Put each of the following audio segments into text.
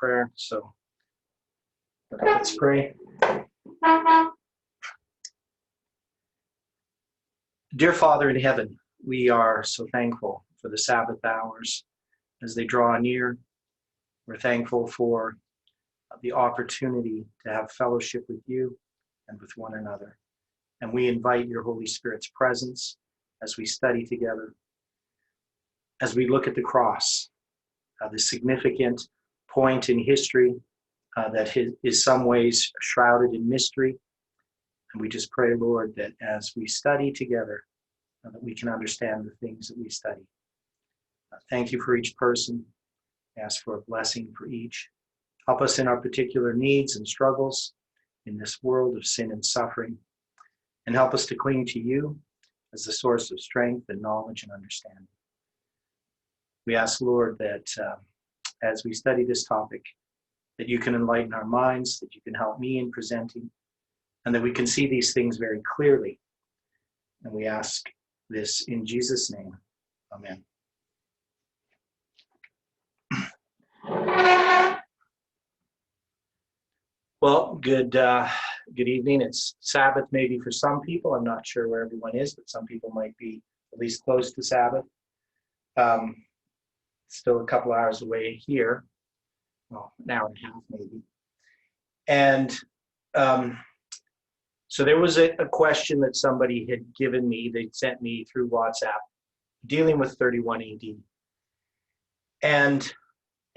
prayer. So let's pray. Dear Father in heaven, we are so thankful for the Sabbath hours as they draw near. We're thankful for the opportunity to have fellowship with you and with one another. And we invite your Holy Spirit's presence as we study together, as we look at the cross, the significant point in history that is some ways shrouded in mystery. And we just pray, Lord, that as we study together, that we can understand the things that we study. Thank you for each person. Ask for a blessing for each. Help us in our particular needs and struggles in this world of sin and suffering. And help us to cling to you as the source of strength and knowledge and understanding. We ask, Lord, that as we study this topic, that you can enlighten our minds, that you can help me in presenting, and that we can see these things very clearly. And we ask this in Jesus' name. Amen. Well, good evening. It's Sabbath maybe for some people. I'm not sure where everyone is, but some people might be at least close to Sabbath. Still a couple hours away here. Well, an hour and a half maybe. And so there was a question that somebody had given me, they'd sent me through WhatsApp, dealing with 31 AD. And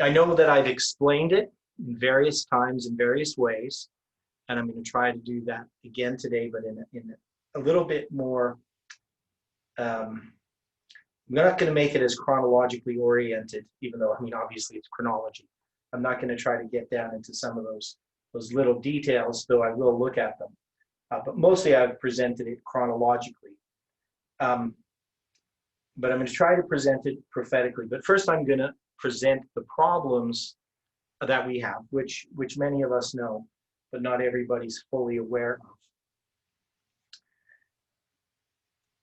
I know that I've explained it in various times in various ways, and I'm going to try to do that again today, but in a little bit more, I'm not going to make it as chronologically oriented, even though, obviously it's chronology. I'm not going to try to get down into some of those little details, though I will look at them. But mostly I've presented it chronologically. But I'm going to try to present it prophetically. But first I'm going to present the problems that we have, which many of us know, but not everybody's fully aware of.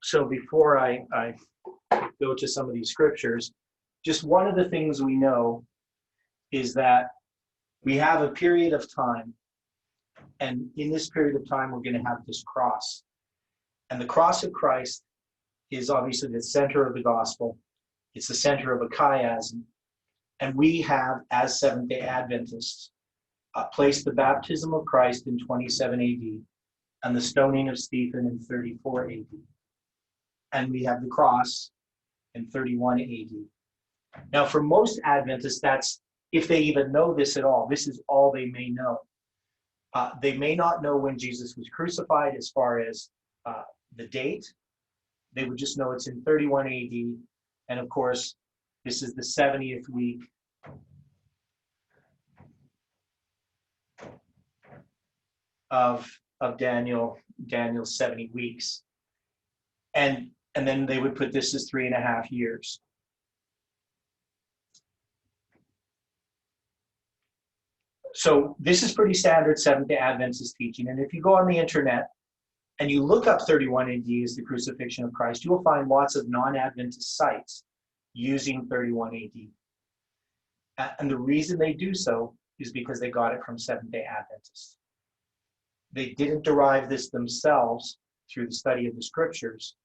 So before I go to some of these scriptures, just one of the things we know is that we have a period of time, and in this period of time, we're going to have this cross. And the cross of Christ is obviously the center of the gospel. It's the center of a chiasm. And we have, as Seventh-day Adventists, placed the baptism of Christ in 27 AD and the stoning of Stephen in 34 AD. And we have the cross in 31 AD. Now, for most Adventists, that's, if they even know this at all, this is all they may know. They may not know when Jesus was crucified as far as the date. They would just know it's in 31 AD. And of course, this is the 70th week of Daniel's 70 weeks. And then they would put this as 3.5 years. So this is pretty standard Seventh-day Adventist teaching. And if you go on the internet and you look up 31 AD as the crucifixion of Christ, you will find lots of non-Adventist sites using 31 AD. And the reason they do so is because they got it from Seventh-day Adventists. They didn't derive this themselves through the study of the scriptures.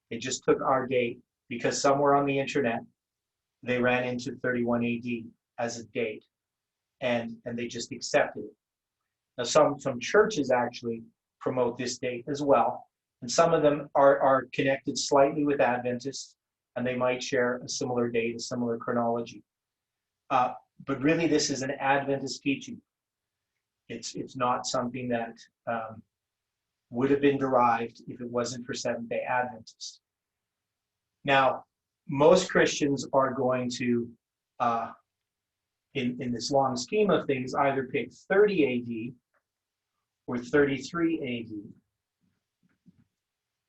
They just took our date because somewhere on the internet, they ran into 31 AD as a date. And they just accepted it. Now, some churches actually promote this date as well. And some of them are connected slightly with Adventists, and they might share a similar date, a similar chronology. But really, this is an Adventist teaching. It's not something that would have been derived if it wasn't for Seventh-day Adventists. Now, most Christians are going to, in this long scheme of things, either pick 30 AD or 33 AD.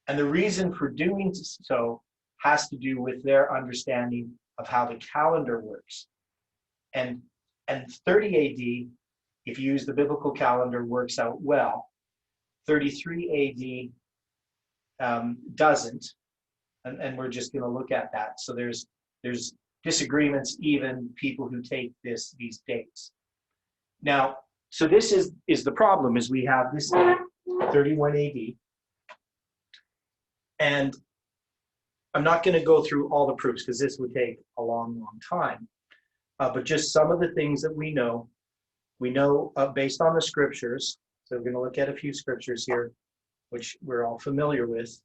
And the reason for doing so has to do with their understanding of how the calendar works. And 30 AD, if you use the biblical calendar, works out well. 33 AD doesn't, and we're just going to look at that. So there's disagreements, even people who take these dates. Now, so this is the problem, is we have this date, 31 AD, and I'm not going to go through all the proofs because this would take a long, long time. But just some of the things that we know based on the scriptures. So we're going to look at a few scriptures here, which we're all familiar with.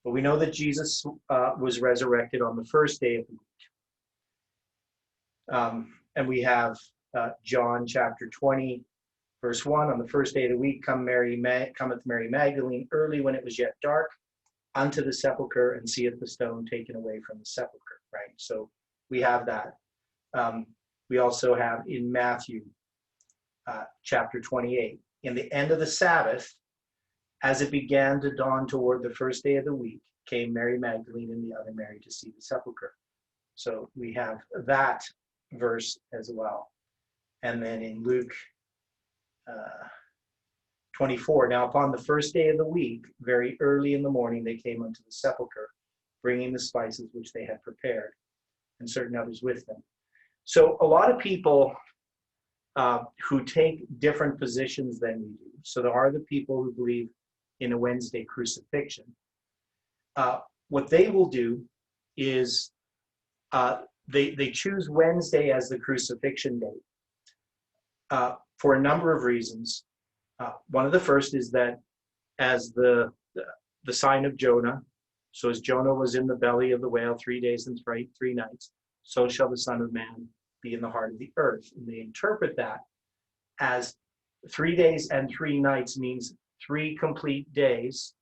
But we know that Jesus was resurrected on the first day of the week. And we have John chapter 20, verse 1. On the first day of the week cometh Mary Magdalene early when it was yet dark unto the sepulchre, and seeth the stone taken away from the sepulchre, right? So we have that. We also have in Matthew chapter 28, in the end of the Sabbath, as it began to dawn toward the first day of the week, came Mary Magdalene and the other Mary to see the sepulchre. So we have that verse as well. And then in Luke 24, now upon the first day of the week, very early in the morning, they came unto the sepulchre, bringing the spices which they had prepared, and certain others with them. So a lot of people who take different positions than we do. So there are the people who believe in a Wednesday crucifixion. What they will do is they choose Wednesday as the crucifixion date for a number of reasons. One of the first is that as the sign of Jonah, so as Jonah was in the belly of the whale 3 days and 3 nights, so shall the Son of Man be in the heart of the earth. And they interpret that as 3 days and 3 nights means 3 complete days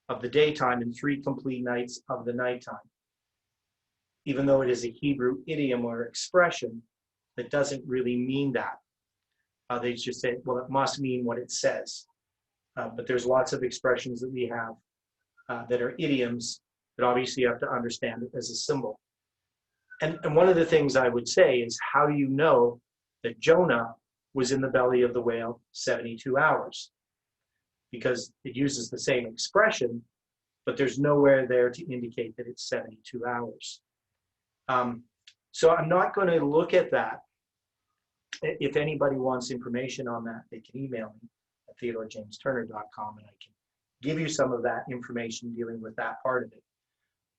of the daytime and 3 complete nights of the nighttime. Even though it is a Hebrew idiom or expression, that doesn't really mean that. They just say, well, it must mean what it says. But there's lots of expressions that we have that are idioms that obviously you have to understand it as a symbol. And one of the things I would say is, how do you know that Jonah was in the belly of the whale 72 hours? Because it uses the same expression, but there's nowhere there to indicate that it's 72 hours. So I'm not going to look at that. If anybody wants information on that, they can email me at theodorejamesturner.com, and I can give you some of that information dealing with that part of it.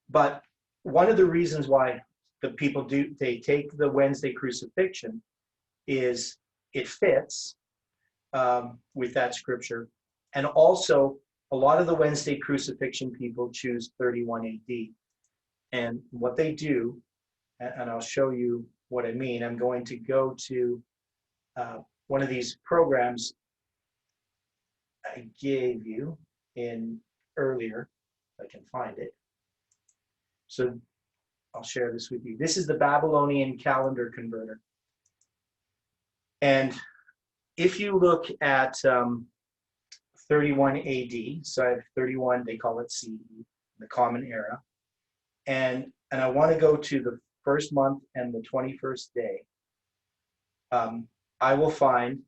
But one of the reasons why the people they take the Wednesday crucifixion is it fits with that scripture. And also, a lot of the Wednesday crucifixion people choose 31 AD. And what they do, and I'll show you what I mean. I'm going to go to one of these programs I gave you in earlier, if I can find it. So I'll share this with you. This is the Babylonian calendar converter. And if you look at 31 AD, so I have 31, they call it CE, the Common Era. And I want to go to the first month and the 21st day. I will find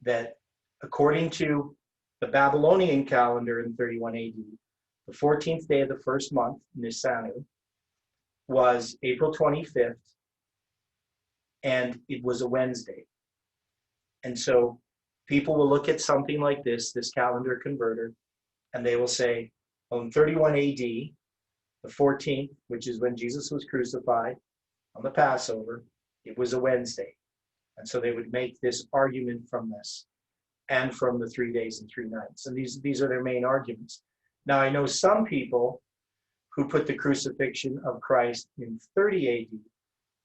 that according to the Babylonian calendar in 31 AD, the 14th day of the first month, Nisanu, was April 25th, and it was a Wednesday. And so people will look at something like this calendar converter, and they will say, on 31 AD, the 14th, which is when Jesus was crucified on the Passover, it was a Wednesday. And so they would make this argument from this and from the 3 days and 3 nights. And these are their main arguments. Now, I know some people who put the crucifixion of Christ in 30 AD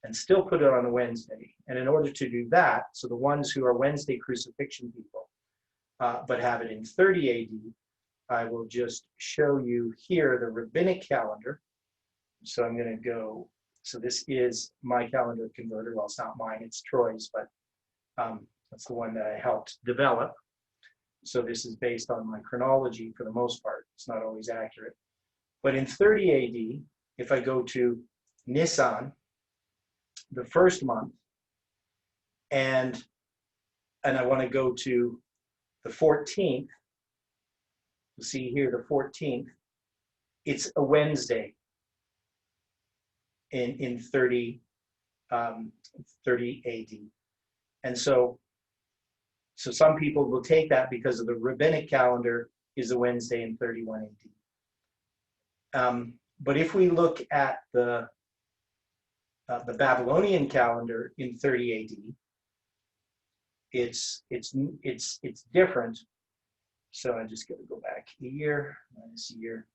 and still put it on a Wednesday. And in order to do that, so the ones who are Wednesday crucifixion people, but have it in 30 AD, I will just show you here the rabbinic calendar. So I'm going to go, so this is my calendar converter. Well, it's not mine, it's Troy's, but that's the one that I helped develop. So this is based on my chronology for the most part. It's not always accurate. But in 30 AD, if I go to Nisan, the first month, and I want to go to the 14th, you see here the 14th, it's a Wednesday in 30 AD. And so some people will take that because of the rabbinic calendar is a Wednesday in 31 AD. But if we look at the Babylonian calendar in 30 AD, it's different. So I just got to go back a year minus a year,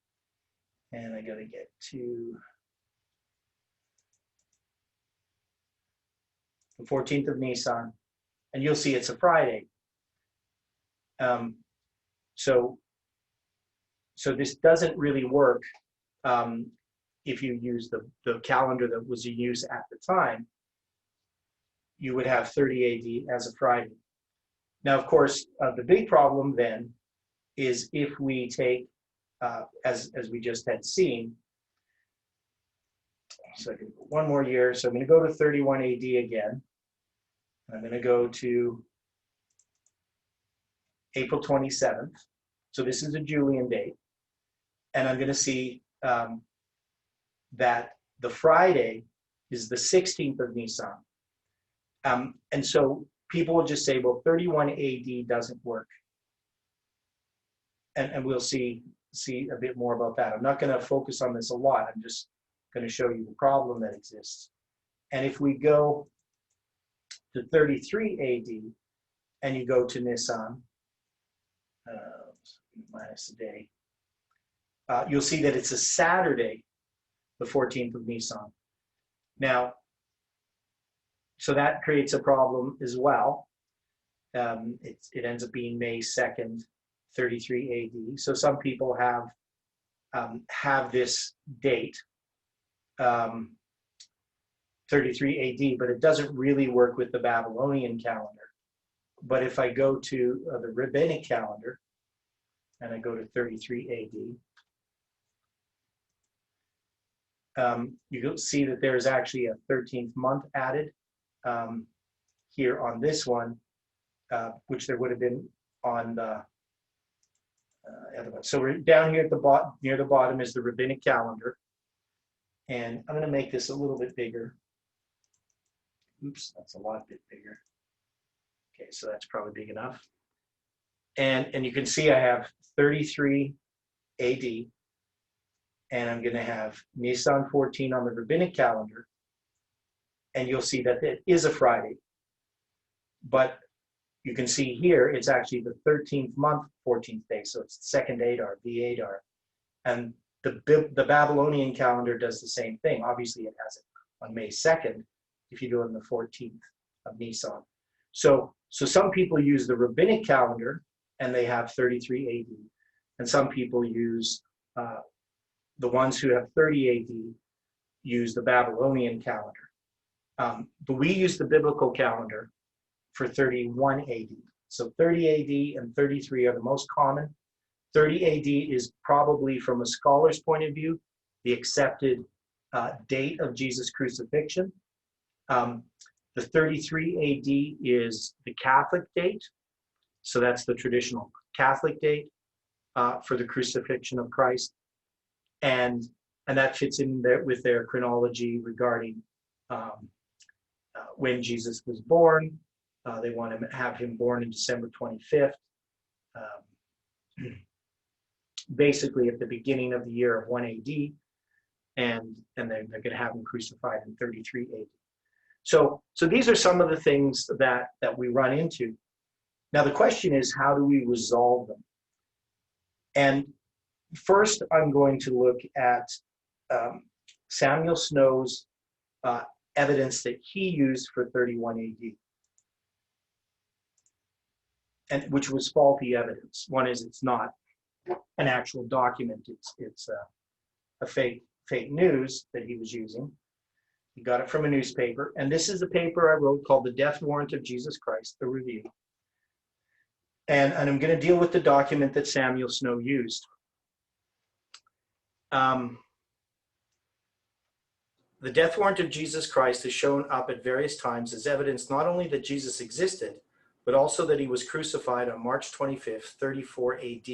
and I got to get to the 14th of Nisan, and you'll see it's a Friday. So this doesn't really work if you use the calendar that was in use at the time. You would have 30 AD as a Friday. Now, of course, the big problem then is if we take, as we just had seen, so I can go one more year. So I'm going to go to 31 AD again. I'm going to go to April 27th. So this is a Julian date. And I'm going to see that the Friday is the 16th of Nisan. And so people will just say, well, 31 AD doesn't work. And we'll see a bit more about that. I'm not going to focus on this a lot. I'm just going to show you the problem that exists. And if we go to 33 AD and you go to Nisan, minus a day, you'll see that it's a Saturday, the 14th of Nisan. Now, so that creates a problem as well. It ends up being May 2nd, 33 AD. So some people have this date, 33 AD, but it doesn't really work with the Babylonian calendar. But if I go to the rabbinic calendar and I go to 33 AD, you'll see that there's actually a 13th month added here on this one, which there would have been on the other one. So we're down here at the bottom, near the bottom is the rabbinic calendar. And I'm going to make this a little bit bigger. Oops, that's a lot bit bigger. Okay, so that's probably big enough. And you can see I have 33 AD, and I'm going to have Nisan 14 on the rabbinic calendar, and you'll see that it is a Friday. But you can see here, it's actually the 13th month, 14th day, so it's the second Adar, the Adar. And the Babylonian calendar does the same thing. Obviously, it has it on May 2nd, if you do it on the 14th of Nisan. So some people use the rabbinic calendar, and they have 33 AD. And some people use, the ones who have 30 AD, use the Babylonian calendar. But we use the biblical calendar for 31 AD. So 30 AD and 33 are the most common. 30 AD is probably, from a scholar's point of view, the accepted date of Jesus' crucifixion. The 33 AD is the Catholic date. So that's the traditional Catholic date for the crucifixion of Christ. And that fits in there with their chronology regarding when Jesus was born. They want to have him born in December 25th. Basically at the beginning of the year of 1 AD, and they're going to have him crucified in 33 AD. So these are some of the things that we run into. Now the question is, how do we resolve them? And first, I'm going to look at Samuel Snow's evidence that he used for 31 AD, and which was faulty evidence. One is it's not an actual document; it's a fake news that he was using. He got it from a newspaper, and this is a paper I wrote called "The Death Warrant of Jesus Christ: The Review." And I'm going to deal with the document that Samuel Snow used. The death warrant of Jesus Christ is shown up at various times as evidence not only that Jesus existed, but also that he was crucified on March 25th, 34 AD.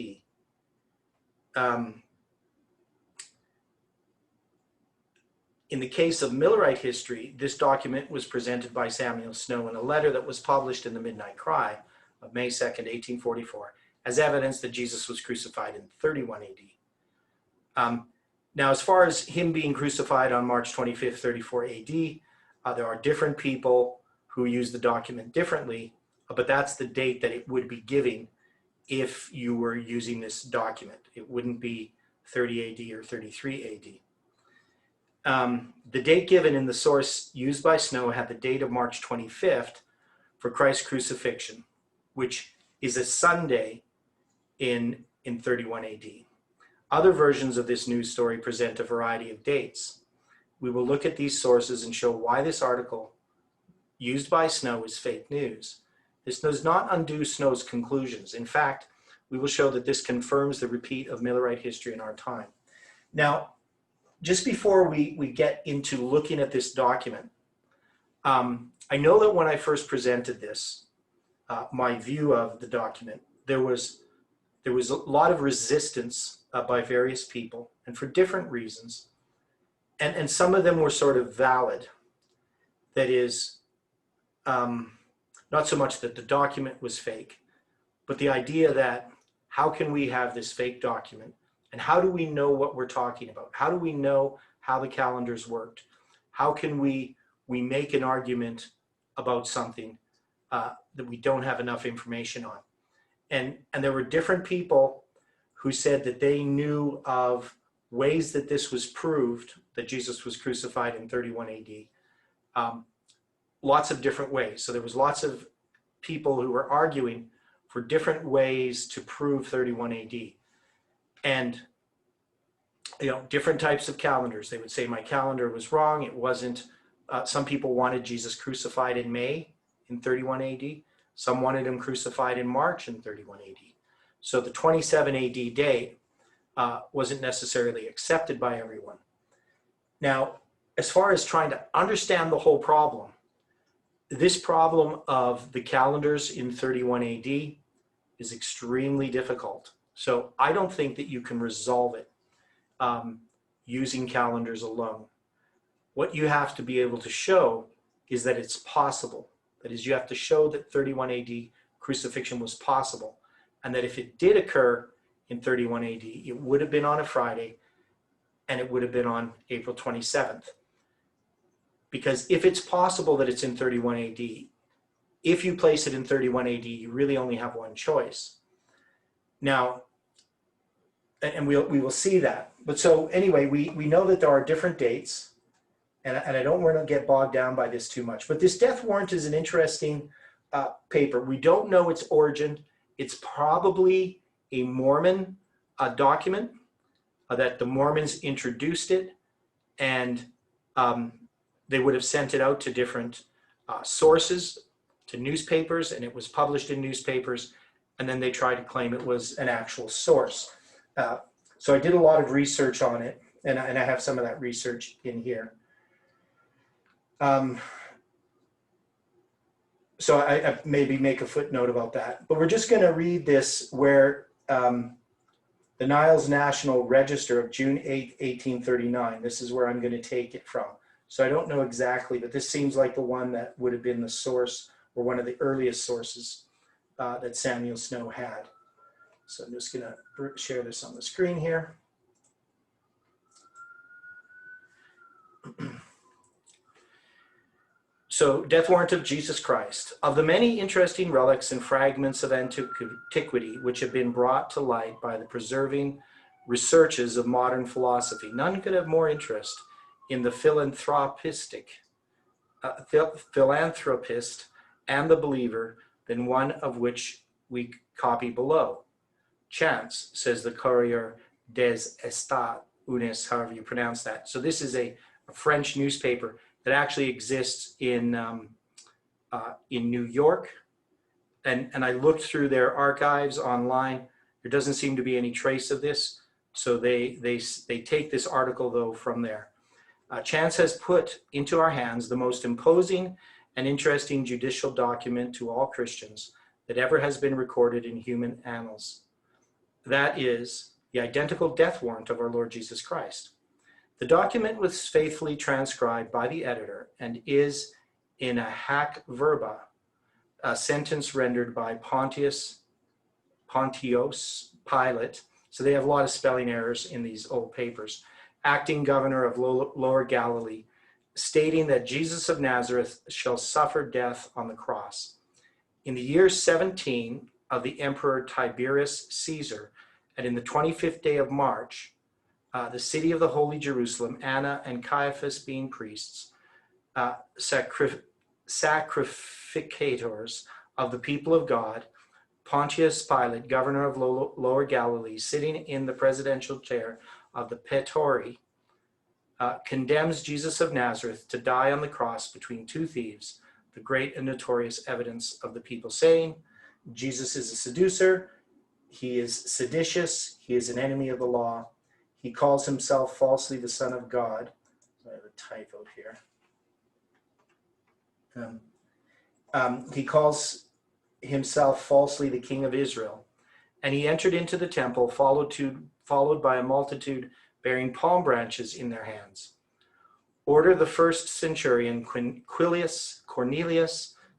In the case of Millerite history, this document was presented by Samuel Snow in a letter that was published in the Midnight Cry of May 2nd, 1844, as evidence that Jesus was crucified in 31 AD. Now, as far as him being crucified on March 25th, 34 AD, there are different people who use the document differently, but that's the date that it would be giving if you were using this document. It wouldn't be 30 AD or 33 AD. The date given in the source used by Snow had the date of March 25th for Christ's crucifixion, which is a Sunday in 31 AD. Other versions of this news story present a variety of dates. We will look at these sources and show why this article used by Snow is fake news. This does not undo Snow's conclusions. In fact, we will show that this confirms the repeat of Millerite history in our time. Now, just before we get into looking at this document, I know that when I first presented this, my view of the document, there was a lot of resistance by various people, and for different reasons. And some of them were sort of valid. That is, not so much that the document was fake, but the idea that how can we have this fake document, and how do we know what we're talking about? How do we know how the calendars worked? How can we make an argument about something that we don't have enough information on? And there were different people who said that they knew of ways that this was proved, that Jesus was crucified in 31 AD. Lots of different ways. So there was lots of people who were arguing for different ways to prove 31 AD. And, different types of calendars. They would say my calendar was wrong. It wasn't. Some people wanted Jesus crucified in May in 31 AD. Some wanted him crucified in March in 31 AD. So the 27 AD date wasn't necessarily accepted by everyone. Now, as far as trying to understand the whole problem, this problem of the calendars in 31 AD is extremely difficult. So I don't think that you can resolve it using calendars alone. What you have to be able to show is that it's possible. That is, you have to show that 31 AD crucifixion was possible, and that if it did occur in 31 AD, it would have been on a Friday, and it would have been on April 27th. Because if it's possible that it's in 31 AD, if you place it in 31 AD, you really only have one choice. Now, and we will see that. But so anyway, we know that there are different dates, and I don't want to get bogged down by this too much. But this death warrant is an interesting paper. We don't know its origin. It's probably a Mormon document that the Mormons introduced it, and they would have sent it out to different sources, to newspapers, and it was published in newspapers, and then they tried to claim it was an actual source. So I did a lot of research on it, and I have some of that research in here. So I maybe make a footnote about that. But we're just going to read this where the Niles National Register of June 8, 1839, this is where I'm going to take it from. So I don't know exactly, but this seems like the one that would have been the source, or one of the earliest sources that Samuel Snow had. So I'm just going to share this on the screen here. So, death warrant of Jesus Christ. Of the many interesting relics and fragments of antiquity which have been brought to light by the preserving researches of modern philosophy, none could have more interest in the philanthropist and the believer than one of which we copy below. Chance, says the Courrier des États Unis, however you pronounce that. So this is a French newspaper that actually exists in New York. And I looked through their archives online. There doesn't seem to be any trace of this. So they take this article, though, from there. Chance has put into our hands the most imposing and interesting judicial document to all Christians that ever has been recorded in human annals. That is the identical death warrant of our Lord Jesus Christ. The document was faithfully transcribed by the editor and is in a hac verba, a sentence rendered by Pontius Pilate. So they have a lot of spelling errors in these old papers. Acting governor of Lower Galilee, stating that Jesus of Nazareth shall suffer death on the cross. In the year 17 of the Emperor Tiberius Caesar, and in the 25th day of March, the city of the Holy Jerusalem, Anna and Caiaphas being priests, sacrificators of the people of God, Pontius Pilate, governor of Lower Galilee, sitting in the presidential chair of the Praetory, condemns Jesus of Nazareth to die on the cross between two thieves, the great and notorious evidence of the people, saying, Jesus is a seducer, he is seditious, he is an enemy of the law, he calls himself falsely the Son of God. I have a typo here. He calls himself falsely the King of Israel. And he entered into the temple, followed by a multitude bearing palm branches in their hands. Order the first centurion, Cornelius,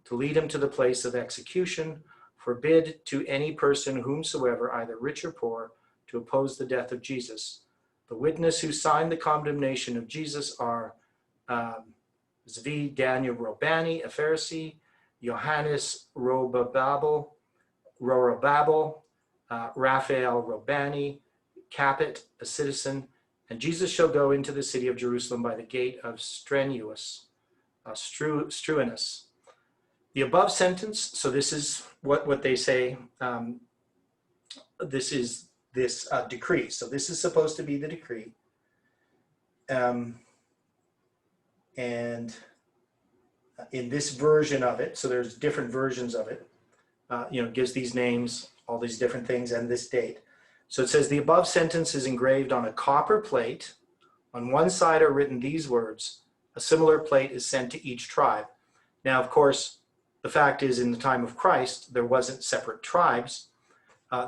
to lead him to the place of execution. Forbid to any person whomsoever, either rich or poor, to oppose the death of Jesus. The witness who signed the condemnation of Jesus are Zvi Daniel Robani, a Pharisee, Johannes Rorobabel, Raphael Robani, Capet, a citizen, and Jesus shall go into the city of Jerusalem by the gate of Struenus. The above sentence, so this is what they say, this is this decree. So this is supposed to be the decree. And in this version of it, so there's different versions of it, it gives these names, all these different things, and this date. So it says, the above sentence is engraved on a copper plate. On one side are written these words. A similar plate is sent to each tribe. Now, of course, the fact is, in the time of Christ, there wasn't separate tribes.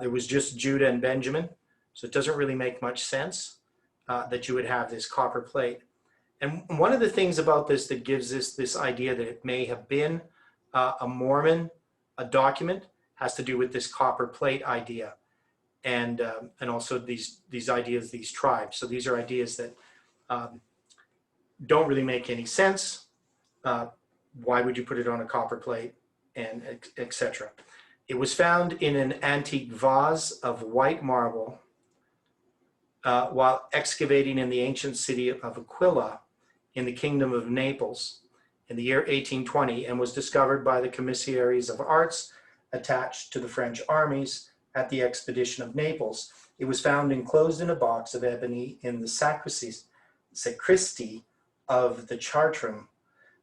There was just Judah and Benjamin. So it doesn't really make much sense that you would have this copper plate. And one of the things about this that gives this idea that it may have been a Mormon, a document, has to do with this copper plate idea. And also these ideas, these tribes. So these are ideas that don't really make any sense. Why would you put it on a copper plate, and etc. It was found in an antique vase of white marble while excavating in the ancient city of Aquila in the kingdom of Naples in the year 1820, and was discovered by the commissaries of arts attached to the French armies at the expedition of Naples. It was found enclosed in a box of ebony in the sacristy of the Chartrum,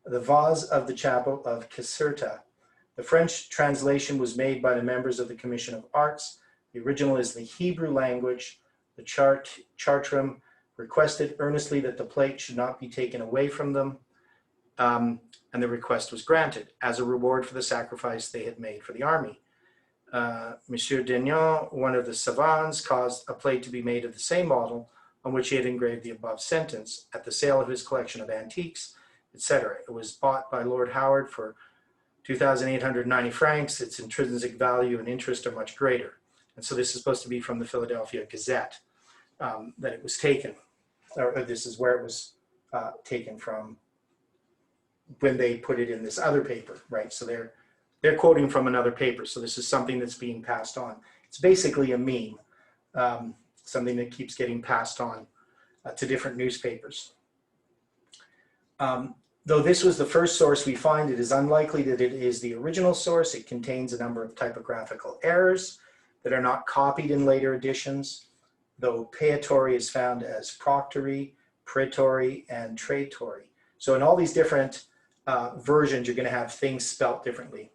the vase of the chapel of Caserta. The French translation was made by the members of the Commission of Arts. The original is the Hebrew language. The Chartrum requested earnestly that the plate should not be taken away from them, and the request was granted as a reward for the sacrifice they had made for the army. Monsieur Degnan, one of the savants, caused a plate to be made of the same model on which he had engraved the above sentence at the sale of his collection of antiques, etc. It was bought by Lord Howard for 2,890 francs. Its intrinsic value and interest are much greater. And so this is supposed to be from the Philadelphia Gazette that it was taken, or this is where it was taken from when they put it in this other paper, right? So they're quoting from another paper. So this is something that's being passed on. It's basically a meme, something that keeps getting passed on to different newspapers. Though this was the first source we find, it is unlikely that it is the original source. It contains a number of typographical errors that are not copied in later editions, though Praetory is found as Proctory, Praetory, and Traitory. So in all these different versions, you're going to have things spelt differently.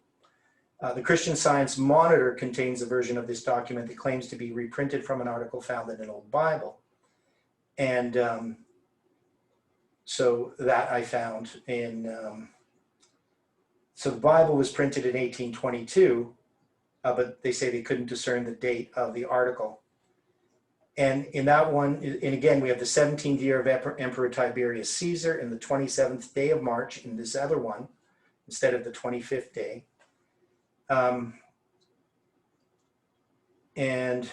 The Christian Science Monitor contains a version of this document that claims to be reprinted from an article found in an old Bible. And so that I found in, so the Bible was printed in 1822, but they say they couldn't discern the date of the article. And in that one, and again, we have the 17th year of Emperor Tiberius Caesar and the 27th day of March in this other one, instead of the 25th day. And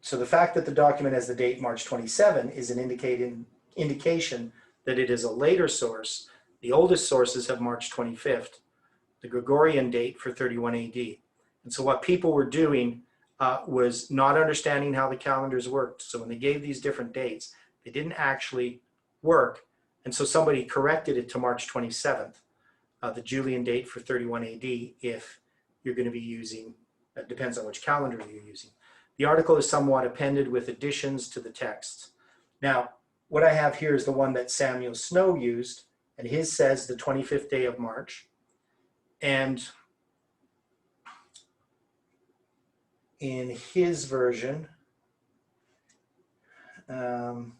so the fact that the document has the date March 27 is an indication that it is a later source. The oldest sources have March 25th, the Gregorian date for 31 AD. And so what people were doing was not understanding how the calendars worked. So when they gave these different dates, they didn't actually work. And so somebody corrected it to March 27th, the Julian date for 31 AD, if you're going to be using, it depends on which calendar you're using. The article is somewhat appended with additions to the text. Now, what I have here is the one that Samuel Snow used, and his says the 25th day of March. And in his version, so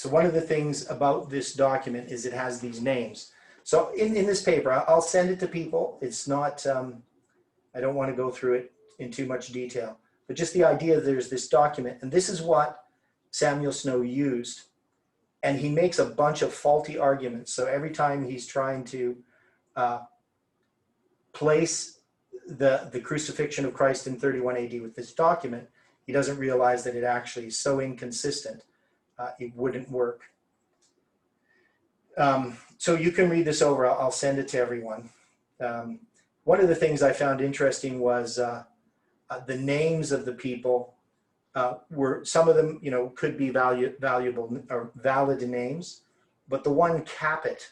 one of the things about this document is it has these names. So in this paper, I'll send it to people. It's not, I don't want to go through it in too much detail, but just the idea that there's this document, and this is what Samuel Snow used, and he makes a bunch of faulty arguments. So every time he's trying to place the crucifixion of Christ in 31 AD with this document, he doesn't realize that it actually is so inconsistent, it wouldn't work. So you can read this over. I'll send it to everyone. One of the things I found interesting was the names of the people were, some of them, could be valuable or valid names, but the one Capet,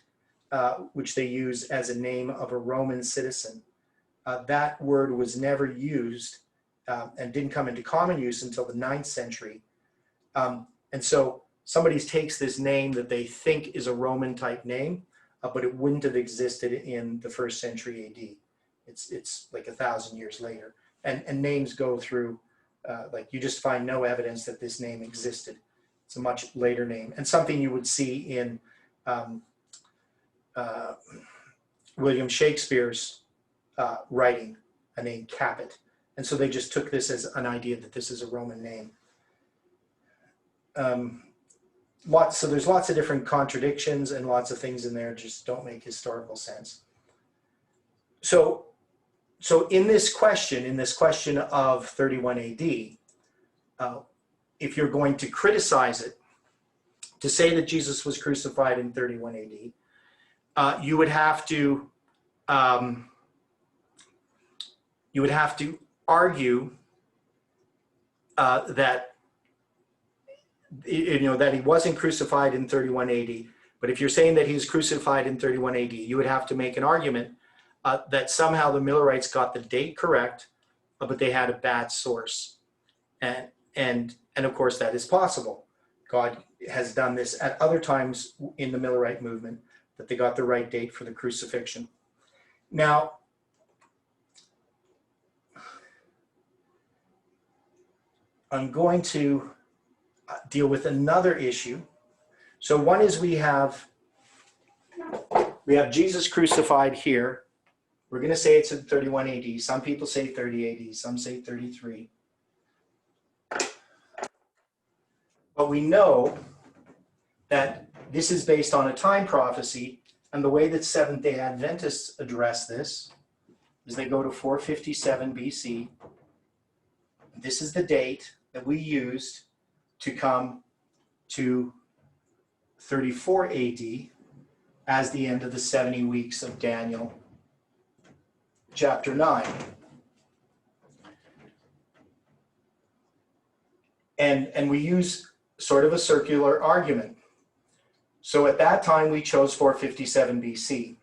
which they use as a name of a Roman citizen, that word was never used and didn't come into common use until the 9th century. And so somebody takes this name that they think is a Roman type name, but it wouldn't have existed in the 1st century AD. It's like 1,000 years later. And names go through, like you just find no evidence that this name existed. It's a much later name, and something you would see in William Shakespeare's writing, a name Capet. And so they just took this as an idea that this is a Roman name. So there's lots of different contradictions and lots of things in there just don't make historical sense. So in this question of 31 AD, if you're going to criticize it, to say that Jesus was crucified in 31 AD, you would have to argue that that he wasn't crucified in 31 AD. But if you're saying that he was crucified in 31 AD, you would have to make an argument that somehow the Millerites got the date correct, but they had a bad source. And of course that is possible. God has done this at other times in the Millerite movement, that they got the right date for the crucifixion. Now, I'm going to deal with another issue. So one is we have Jesus crucified here. We're going to say it's in 31 AD. Some people say 30 AD. Some say 33. But we know that this is based on a time prophecy, and the way that Seventh-day Adventists address this is they go to 457 BC. This is the date that we used to come to 34 AD as the end of the 70 weeks of Daniel chapter 9. And we use sort of a circular argument. So at that time we chose 457 BC.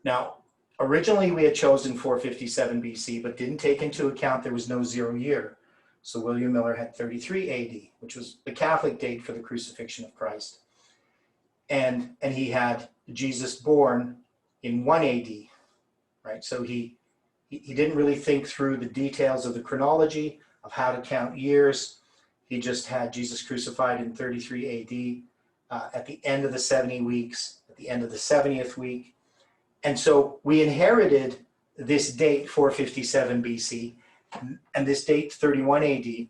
Now, originally we had chosen 457 BC, but didn't take into account there was no 0 year. So William Miller had 33 AD, which was the Catholic date for the crucifixion of Christ. And he had Jesus born in 1 AD, right? So he didn't really think through the details of the chronology of how to count years. He just had Jesus crucified in 33 AD at the end of the 70 weeks, at the end of the 70th week. And so we inherited this date, 457 BC, and this date, 31 AD,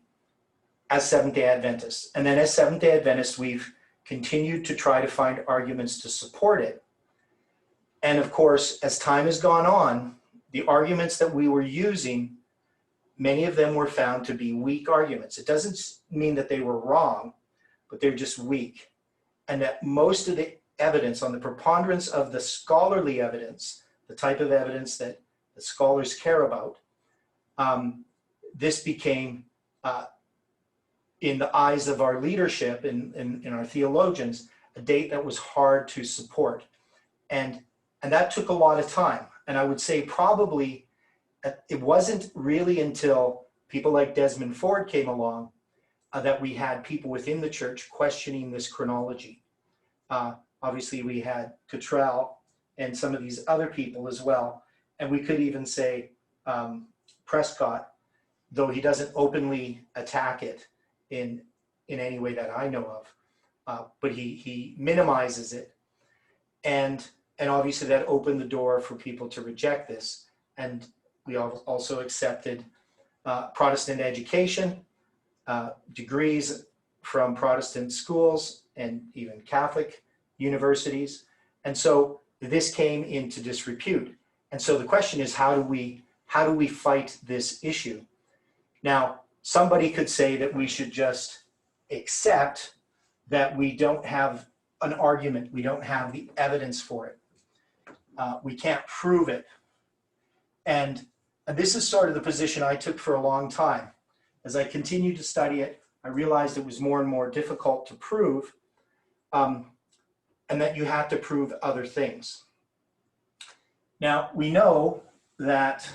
as Seventh-day Adventists. And then as Seventh-day Adventists, we've continued to try to find arguments to support it. And of course, as time has gone on, the arguments that we were using, many of them were found to be weak arguments. It doesn't mean that they were wrong, but they're just weak. And that most of the evidence, on the preponderance of the scholarly evidence, the type of evidence that the scholars care about, this became, in the eyes of our leadership and our theologians, a date that was hard to support. And that took a lot of time. And I would say probably it wasn't really until people like Desmond Ford came along that we had people within the church questioning this chronology. Obviously, we had Cottrell and some of these other people as well. And we could even say Prescott, though he doesn't openly attack it in any way that I know of, but he minimizes it. And obviously that opened the door for people to reject this. And we also accepted Protestant education, degrees from Protestant schools and even Catholic universities. And so this came into disrepute. And so the question is, how do we fight this issue? Now, somebody could say that we should just accept that we don't have an argument, we don't have the evidence for it. We can't prove it. And this is sort of the position I took for a long time. As I continued to study it, I realized it was more and more difficult to prove, and that you had to prove other things. Now, we know that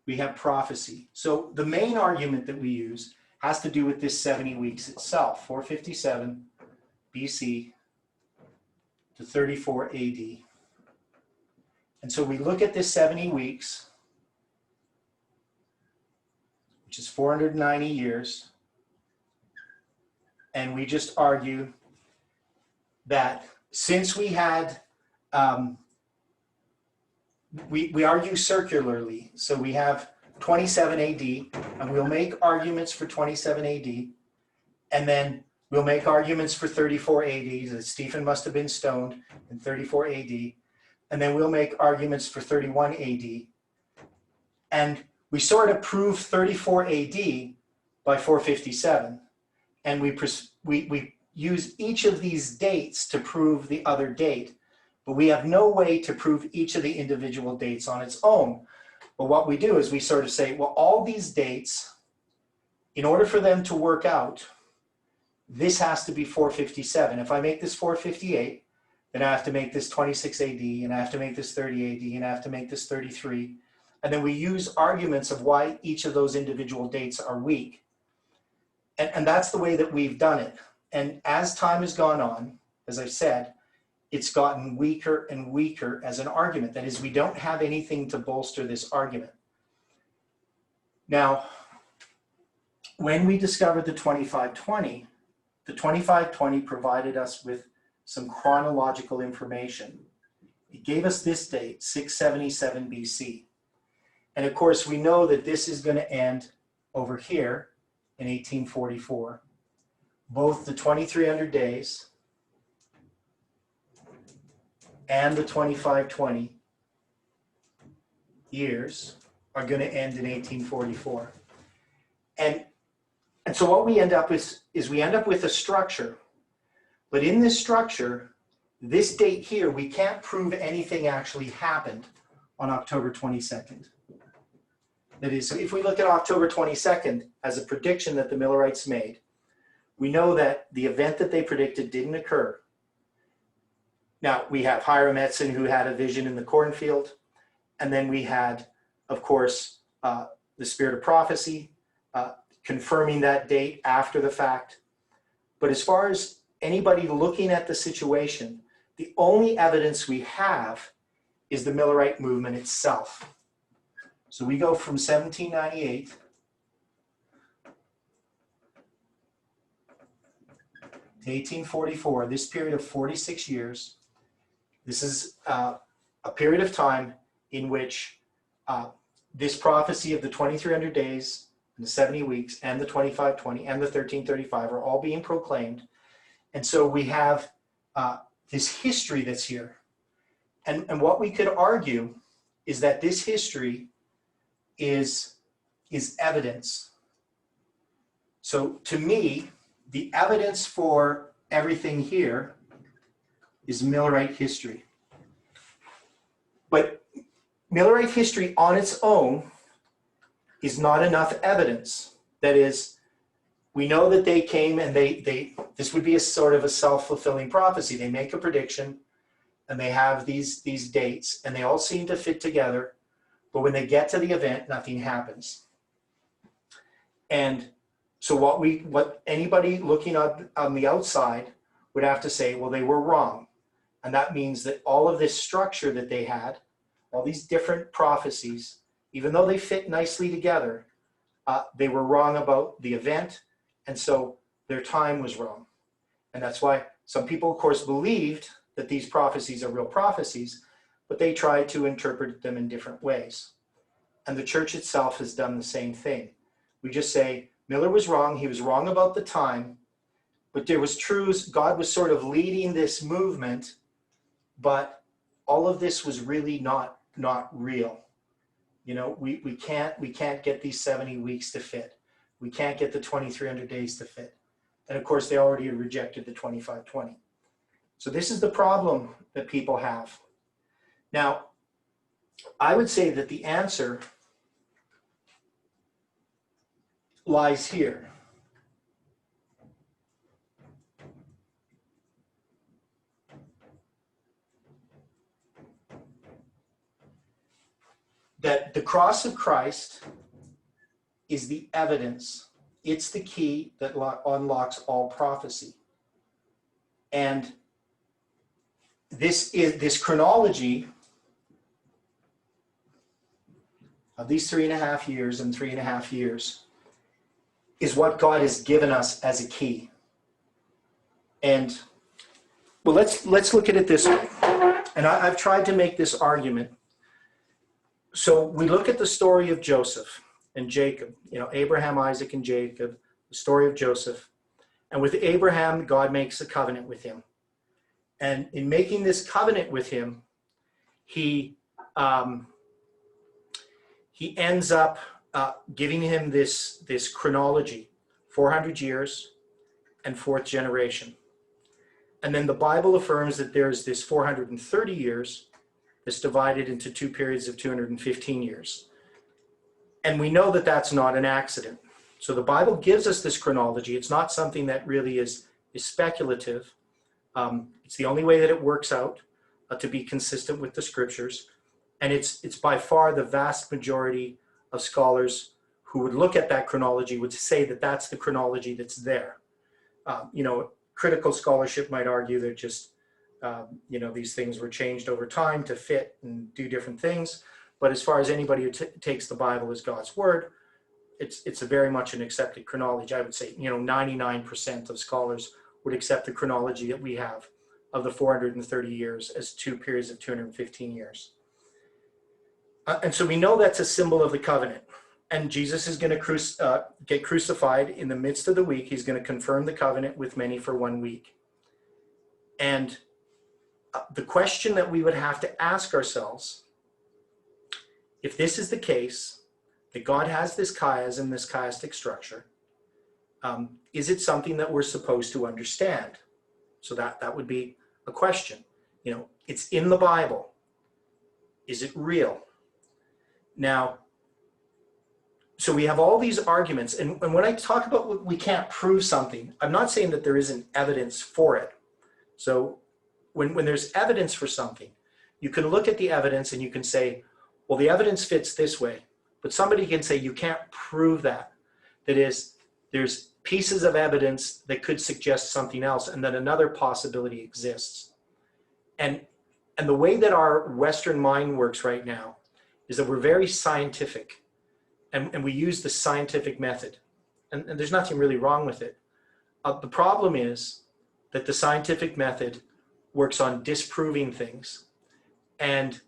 we have prophecy. So the main argument that we use has to do with this 70 weeks itself, 457 BC to 34 AD. And so we look at this 70 weeks, which is 490 years, and we just argue that since we had, we argue circularly, so we have 27 AD, and we'll make arguments for 27 AD, and then we'll make arguments for 34 AD, that Stephen must have been stoned in 34 AD, and then we'll make arguments for 31 AD. And we sort of prove 34 AD by 457, and we use each of these dates to prove the other date, but we have no way to prove each of the individual dates on its own. But what we do is we sort of say, well, all these dates, in order for them to work out, this has to be 457. If I make this 458, then I have to make this 26 AD, and I have to make this 30 AD, and I have to make this 33. And then we use arguments of why each of those individual dates are weak. And that's the way that we've done it. And as time has gone on, as I said, it's gotten weaker and weaker as an argument. That is, we don't have anything to bolster this argument. Now, when we discovered the 2520, the 2520 provided us with some chronological information. It gave us this date, 677 BC. And of course, we know that this is going to end over here in 1844. Both the 2300 days and the 2520 years are going to end in 1844. And so what we end up with is we end up with a structure. But in this structure, this date here, we can't prove anything actually happened on October 22nd. That is, so if we look at October 22nd as a prediction that the Millerites made, we know that the event that they predicted didn't occur. Now, we have Hiram Edson, who had a vision in the cornfield. And then we had, of course, the spirit of prophecy, confirming that date after the fact. But as far as anybody looking at the situation, the only evidence we have is the Millerite movement itself. So we go from 1798 to 1844, this period of 46 years. This is a period of time in which this prophecy of the 2300 days and the 70 weeks and the 2520 and the 1335 are all being proclaimed. And so we have this history that's here. And what we could argue is that this history is evidence. So to me, the evidence for everything here is Millerite history. But Millerite history on its own is not enough evidence. That is, we know that they came and this would be a sort of a self-fulfilling prophecy. They make a prediction and they have these dates and they all seem to fit together. But when they get to the event, nothing happens. And so what anybody looking on the outside would have to say, well, they were wrong. And that means that all of this structure that they had, all these different prophecies, even though they fit nicely together, they were wrong about the event. And so their time was wrong. And that's why some people, of course, believed that these prophecies are real prophecies, but they tried to interpret them in different ways. And the church itself has done the same thing. We just say, Miller was wrong. He was wrong about the time, but there was truths. God was sort of leading this movement, but all of this was really not real. You know, we can't get these 70 weeks to fit. We can't get the 2300 days to fit. And of course, they already rejected the 2520. So this is the problem that people have. Now, I would say that the answer lies here. That the cross of Christ is the evidence. It's the key that unlocks all prophecy. And this chronology of these 3.5 years and 3.5 years is what God has given us as a key. And well, let's look at it this way. And I've tried to make this argument. So we look at the story of Joseph and Jacob, you know, Abraham, Isaac, and Jacob, the story of Joseph. And with Abraham, God makes a covenant with him. And in making this covenant with him, he ends up giving him this chronology, 400 years and fourth generation. And then the Bible affirms that there's this 430 years that's divided into two periods of 215 years. And we know that that's not an accident. So the Bible gives us this chronology. It's not something that really is speculative. It's the only way that it works out to be consistent with the scriptures. And it's by far the vast majority of scholars who would look at that chronology would say that that's the chronology that's there. You know, critical scholarship might argue that just, you know, these things were changed over time to fit and do different things. But as far as anybody who takes the Bible as God's word, it's a very much an accepted chronology. I would say, you know, 99% of scholars would accept the chronology that we have of the 430 years as two periods of 215 years. And so we know that's a symbol of the covenant. And Jesus is going to get crucified in the midst of the week. He's going to confirm the covenant with many for 1 week. And the question that we would have to ask ourselves, if this is the case, that God has this chiasm, this chiastic structure, is it something that we're supposed to understand? So that would be a question. You know, it's in the Bible. Is it real? Now, so we have all these arguments, and when I talk about we can't prove something, I'm not saying that there isn't evidence for it. So when there's evidence for something, you can look at the evidence and you can say, well, the evidence fits this way, but somebody can say you can't prove that. That is, there's pieces of evidence that could suggest something else, and that another possibility exists. And the way that our Western mind works right now is that we're very scientific, and we use the scientific method. And there's nothing really wrong with it. The problem is that the scientific method works on disproving things, and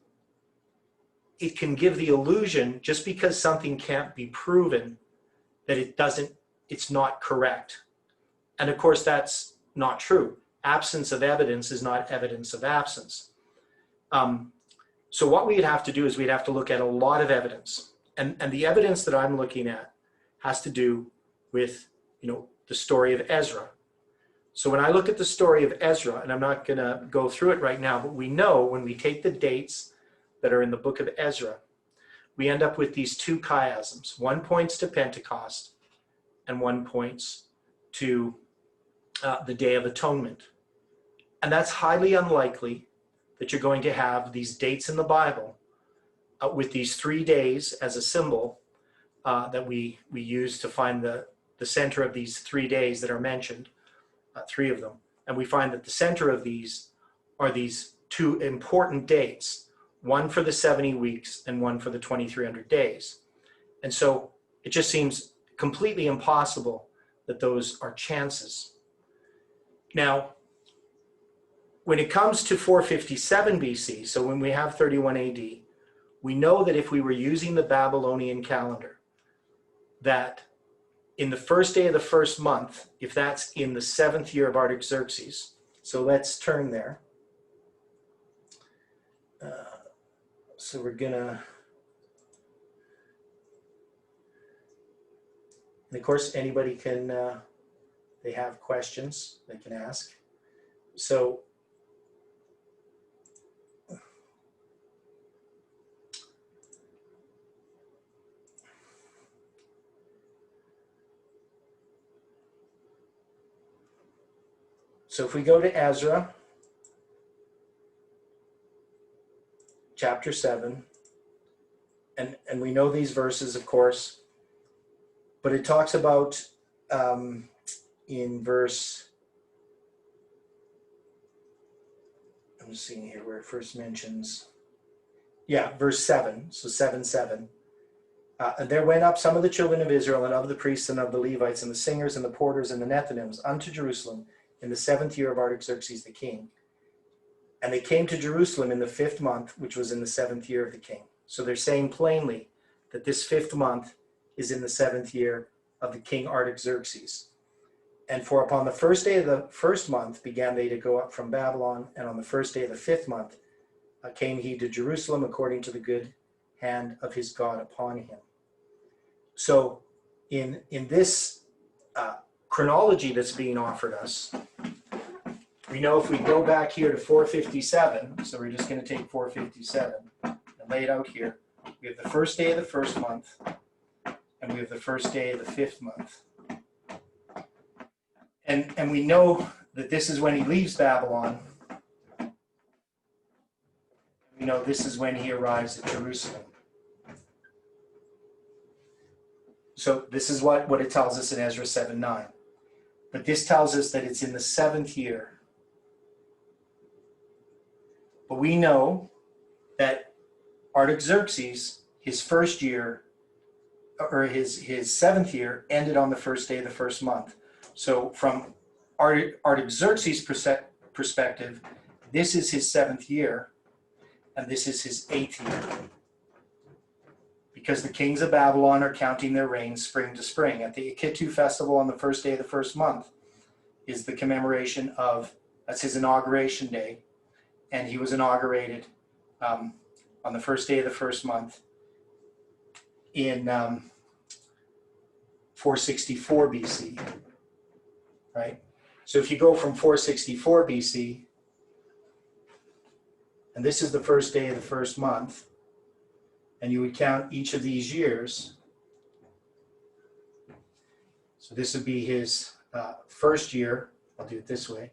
it can give the illusion, just because something can't be proven, that it's not correct. And of course, that's not true. Absence of evidence is not evidence of absence. So what we'd have to do is we'd have to look at a lot of evidence. And the evidence that I'm looking at has to do with, the story of Ezra. So when I look at the story of Ezra, and I'm not going to go through it right now, but we know when we take the dates that are in the book of Ezra, we end up with these two chiasms. One points to Pentecost, and one points to the Day of Atonement. And that's highly unlikely that you're going to have these dates in the Bible with these 3 days as a symbol that we use to find the center of these 3 days that are mentioned, 3 of them. And we find that the center of these are these 2 important dates, one for the 70 weeks and one for the 2300 days. And so it just seems completely impossible that those are chances. Now, when it comes to 457 BC, so when we have 31 AD, we know that if we were using the Babylonian calendar, that in the first day of the first month, if that's in the 7th year of Artaxerxes, so let's turn there. So we're gonna, and of course, anybody can, they have questions they can ask. So if we go to Ezra, chapter 7, and we know these verses, of course, but it talks about in verse, I'm just seeing here where it first mentions, verse 7, so 7:7. And there went up some of the children of Israel and of the priests and of the Levites and the singers and the porters and the Nethinims unto Jerusalem in the 7th year of Artaxerxes the king. And they came to Jerusalem in the 5th month, which was in the 7th year of the king. So they're saying plainly that this 5th month is in the 7th year of the king Artaxerxes. And for upon the first day of the first month began they to go up from Babylon, and on the first day of the 5th month came he to Jerusalem according to the good hand of his God upon him. So in this chronology that's being offered us, we know if we go back here to 457, so we're just going to take 457 and lay it out here. We have the first day of the first month, and we have the first day of the 5th month. And we know that this is when he leaves Babylon. We know this is when he arrives at Jerusalem. So this is what it tells us in Ezra 7:9. But this tells us that it's in the 7th year. But we know that Artaxerxes, his first year, or his 7th year, ended on the first day of the first month. So from Artaxerxes' perspective, this is his 7th year, and this is his 8th year. Because the kings of Babylon are counting their reigns spring to spring. At the Akitu festival on the first day of the first month is the commemoration of, that's his inauguration day. And he was inaugurated on the first day of the first month in 464 BC, right? So if you go from 464 BC, and this is the first day of the first month, and you would count each of these years. So this would be his first year. I'll do it this way,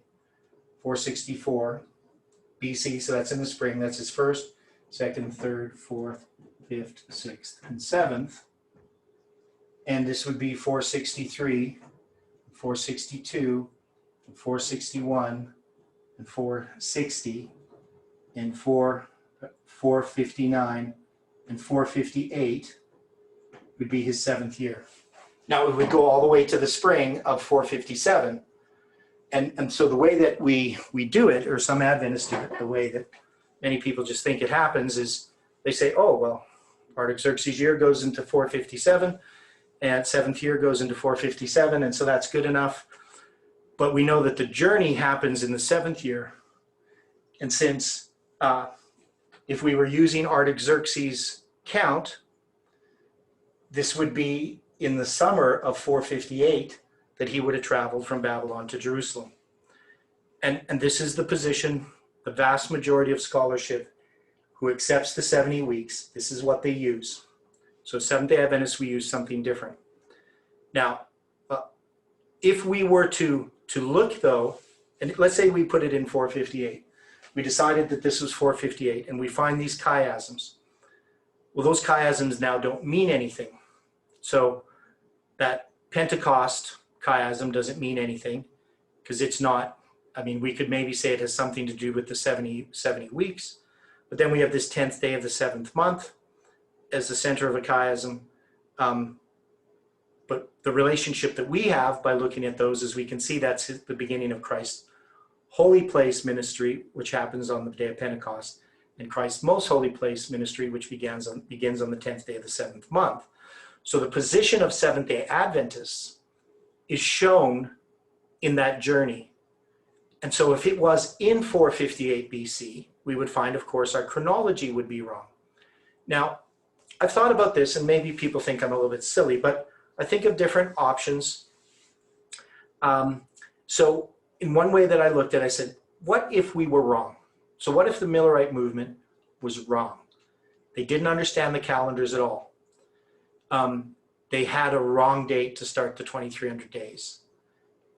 464 BC, so that's in the spring. That's his first, second, third, fourth, fifth, sixth, and 7th. And this would be 463, 462, 461, and 460, and 459, and 458 would be his 7th year. Now it would go all the way to the spring of 457. And so the way that we do it, or some Adventists do it, the way that many people just think it happens is they say, oh, well, Artaxerxes' year goes into 457, and seventh year goes into 457, and so that's good enough. But we know that the journey happens in the seventh year. And since if we were using Artaxerxes' count, this would be in the summer of 458 that he would have traveled from Babylon to Jerusalem. And this is the position, the vast majority of scholarship who accepts the 70 weeks, this is what they use. So Seventh-day Adventists, we use something different. Now, if we were to look though, and let's say we put it in 458, we decided that this was 458 and we find these chiasms. Well, those chiasms now don't mean anything. So that Pentecost chiasm doesn't mean anything because it's not, I mean, we could maybe say it has something to do with the 70 weeks, but then we have this 10th day of the 7th month as the center of a chiasm. But the relationship that we have by looking at those is we can see that's the beginning of Christ's holy place ministry, which happens on the day of Pentecost, and Christ's most holy place ministry, which begins on the 10th day of the 7th month. So the position of Seventh-day Adventists is shown in that journey. And so if it was in 458 BC, we would find, of course, our chronology would be wrong. Now, I've thought about this, and maybe people think I'm a little bit silly, but I think of different options. So in one way that I looked at, I said, what if we were wrong? So what if the Millerite movement was wrong? They didn't understand the calendars at all. They had a wrong date to start the 2300 days.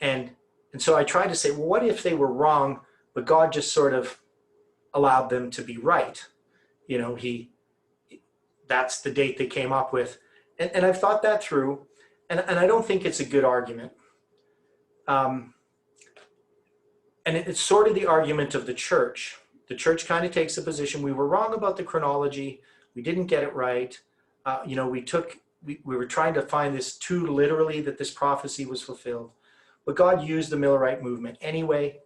And so I tried to say, well, what if they were wrong, but God just sort of allowed them to be right? You know, that's the date they came up with. And I've thought that through, and I don't think it's a good argument. And it's sort of the argument of the church. The church kind of takes a position, we were wrong about the chronology, we didn't get it right. You know, we were trying to find this too literally that this prophecy was fulfilled. But God used the Millerite movement anyway,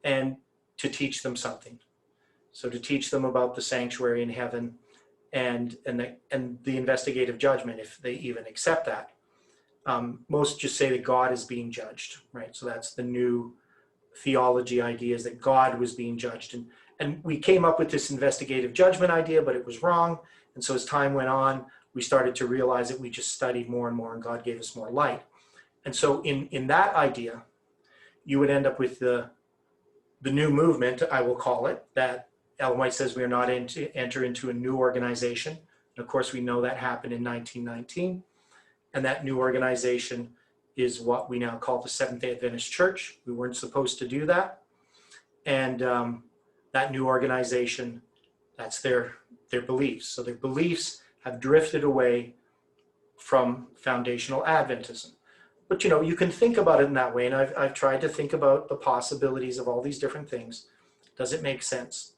and to teach them something. So to teach them about the sanctuary in heaven and the investigative judgment, if they even accept that. Most just say that God is being judged, right? So that's the new theology idea, is that God was being judged. And we came up with this investigative judgment idea, but it was wrong. And so as time went on, we started to realize that we just studied more and more, and God gave us more light. And so in that idea, you would end up with the new movement, I will call it, that Ellen White says we are not to enter into a new organization. And of course, we know that happened in 1919. And that new organization is what we now call the Seventh-day Adventist Church. We weren't supposed to do that. And that new organization, that's their beliefs. So their beliefs have drifted away from foundational Adventism. But you know, you can think about it in that way, and I've tried to think about the possibilities of all these different things. Does it make sense?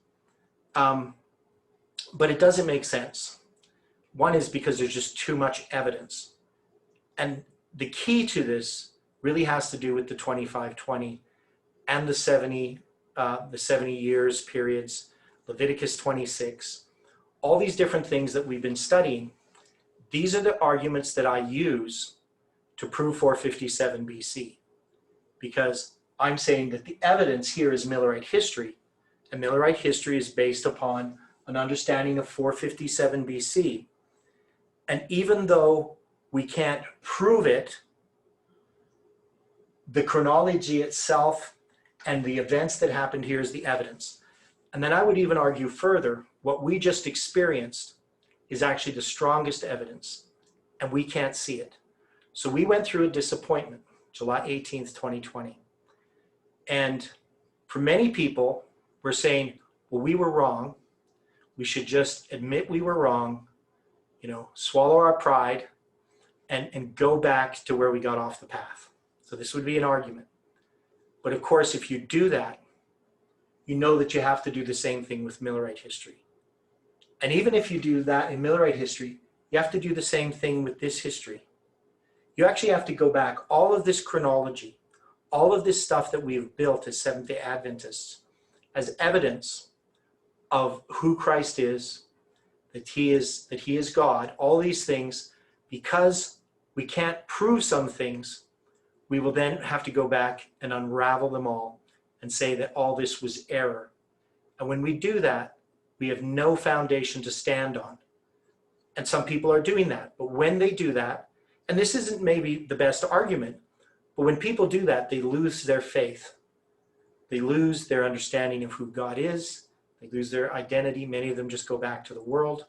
But it doesn't make sense. One is because there's just too much evidence. And the key to this really has to do with the 2520 and the 70 years periods, Leviticus 26, all these different things that we've been studying. These are the arguments that I use to prove 457 BC, because I'm saying that the evidence here is Millerite history, and Millerite history is based upon an understanding of 457 BC. And even though we can't prove it, the chronology itself and the events that happened here is the evidence. And then I would even argue further, what we just experienced is actually the strongest evidence, and we can't see it. So we went through a disappointment, July 18th, 2020. And for many people, we're saying, well, we were wrong. We should just admit we were wrong, you know, swallow our pride, and go back to where we got off the path. So this would be an argument. But of course, if you do that, you know that you have to do the same thing with Millerite history. And even if you do that in Millerite history, you have to do the same thing with this history. You actually have to go back, all of this chronology, all of this stuff that we've built as Seventh-day Adventists as evidence of who Christ is, that he is God, all these things, because we can't prove some things, we will then have to go back and unravel them all and say that all this was error. And when we do that, we have no foundation to stand on. And some people are doing that. But when they do that, and this isn't maybe the best argument, but when people do that, they lose their faith. They lose their understanding of who God is. They lose their identity. Many of them just go back to the world.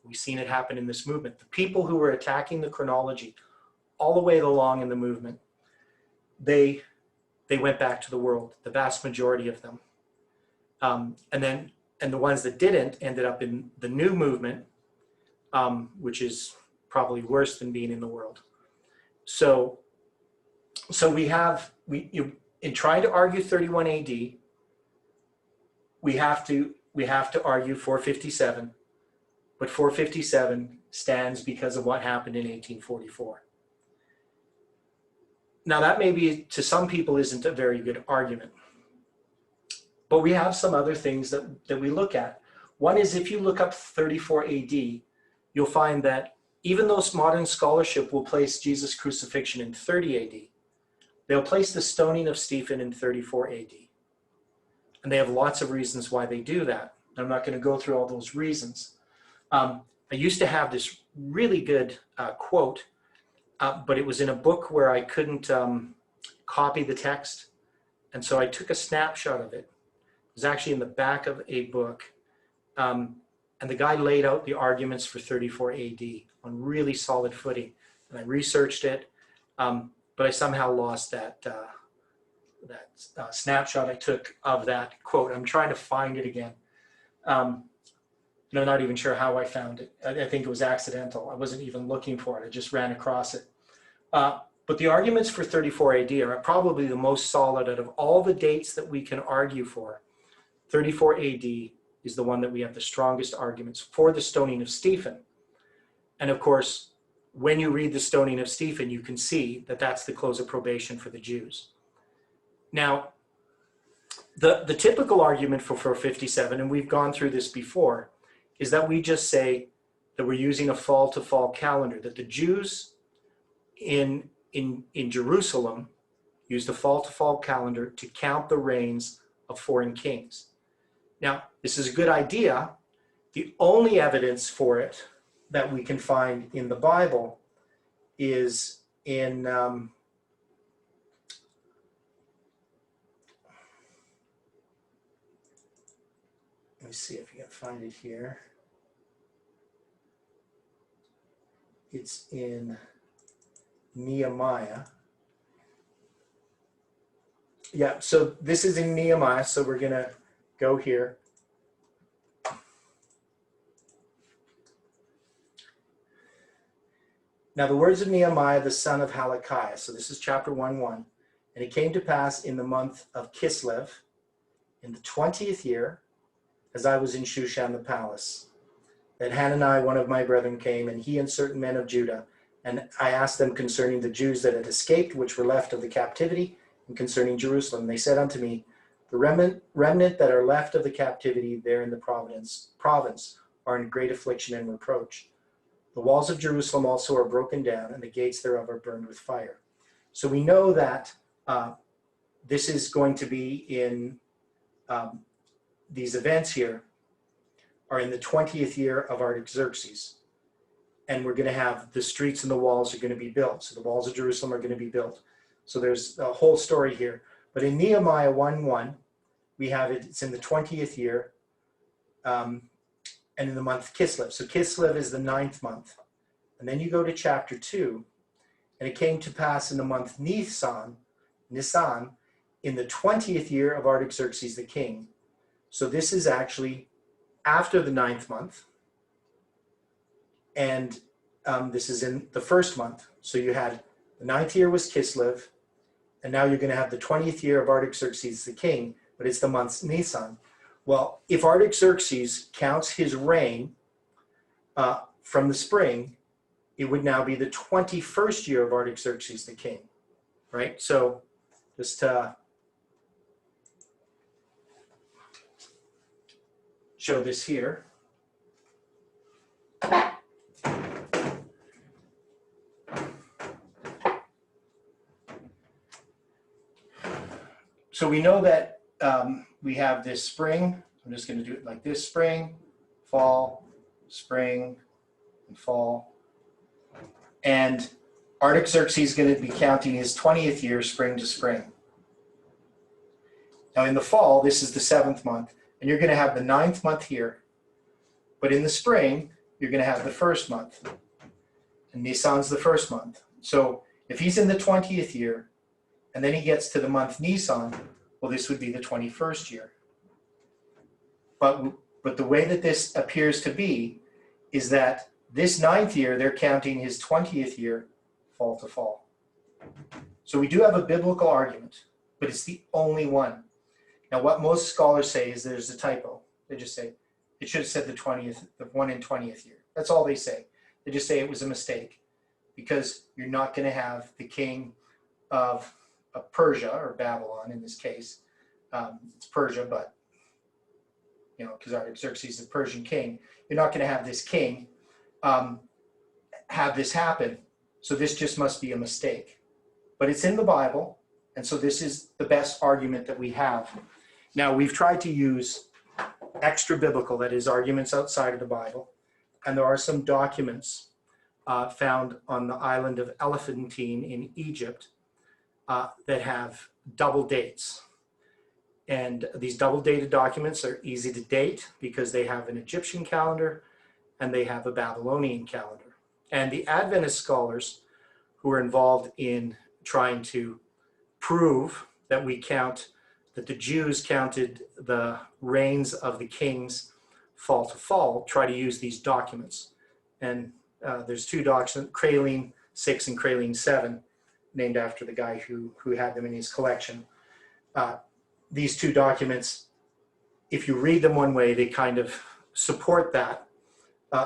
We've seen it happen in this movement. The people who were attacking the chronology all the way along in the movement, they went back to the world, the vast majority of them. And the ones that didn't ended up in the new movement, which is probably worse than being in the world. So in trying to argue 31 AD, we have to argue 457, but 457 stands because of what happened in 1844. Now that maybe to some people isn't a very good argument, but we have some other things that we look at. One is if you look up 34 AD, you'll find that even though modern scholarship will place Jesus' crucifixion in 30 AD, they'll place the stoning of Stephen in 34 AD. And they have lots of reasons why they do that. I'm not going to go through all those reasons. I used to have this really good quote, but it was in a book where I couldn't copy the text. And so I took a snapshot of it. It was actually in the back of a book. And the guy laid out the arguments for 34 AD on really solid footing. And I researched it, but I somehow lost that snapshot I took of that quote. I'm trying to find it again. And I'm not even sure how I found it. I think it was accidental. I wasn't even looking for it. I just ran across it. But the arguments for 34 AD are probably the most solid out of all the dates that we can argue for. 34 AD is the one that we have the strongest arguments for the stoning of Stephen. And of course, when you read the stoning of Stephen, you can see that that's the close of probation for the Jews. Now, the typical argument for 457, and we've gone through this before, is that we just say that we're using a fall-to-fall calendar, that the Jews in Jerusalem used a fall-to-fall calendar to count the reigns of foreign kings. Now, this is a good idea. The only evidence for it that we can find in the Bible is in let me see if you can find it here. It's in Nehemiah. Yeah, so this is in Nehemiah, so we're going to go here. Now the words of Nehemiah, the son of Hilkiah. So this is chapter 1:1. And it came to pass in the month of Kislev, in the 20th year, as I was in Shushan the palace, that Hanani, one of my brethren, came, and he and certain men of Judah. And I asked them concerning the Jews that had escaped, which were left of the captivity, and concerning Jerusalem. They said unto me, the remnant that are left of the captivity there in the province are in great affliction and reproach. The walls of Jerusalem also are broken down, and the gates thereof are burned with fire. So we know that this is going to be in these events here are in the 20th year of Artaxerxes. And we're going to have the streets and the walls are going to be built. So the walls of Jerusalem are going to be built. So there's a whole story here. But in Nehemiah 1:1, we have it, it's in the 20th year, and in the month Kislev. So Kislev is the 9th month. And then you go to chapter 2, and it came to pass in the month Nisan, in the 20th year of Artaxerxes the king. So this is actually after the 9th month, and this is in the 1st month. So you had the 9th year was Kislev, and now you're going to have the 20th year of Artaxerxes the king, but it's the month Nisan. Well, if Artaxerxes counts his reign from the spring, it would now be the 21st year of Artaxerxes the king, right? So just to show this here. So we know that we have this spring. I'm just going to do it like this: spring, fall, spring, and fall. And Artaxerxes is going to be counting his 20th year, spring to spring. Now in the fall, this is the 7th month, and you're going to have the 9th month here. But in the spring, you're going to have the 1st month. And Nisan's the 1st month. So if he's in the 20th year, and then he gets to the month Nisan, well, this would be the 21st year. But the way that this appears to be is that this 9th year, they're counting his 20th year fall to fall. So we do have a biblical argument, but it's the only one. Now, what most scholars say is there's a typo. They just say, it should have said the 20th, the 1 in 20th year. That's all they say. They just say it was a mistake because you're not going to have the king of Persia, or Babylon in this case. It's Persia, but, you know, because Artaxerxes is the Persian king. You're not going to have this king have this happen. So this just must be a mistake. But it's in the Bible, and so this is the best argument that we have. Now, we've tried to use extra biblical, that is, arguments outside of the Bible, and there are some documents found on the island of Elephantine in Egypt that have double dates. And these double dated documents are easy to date because they have an Egyptian calendar and they have a Babylonian calendar. And the Adventist scholars who are involved in trying to prove that that the Jews counted the reigns of the kings fall to fall, try to use these documents. And there's two documents, Kraline 6 and Kraline 7, named after the guy who had them in his collection. These two documents, if you read them one way, they kind of support that.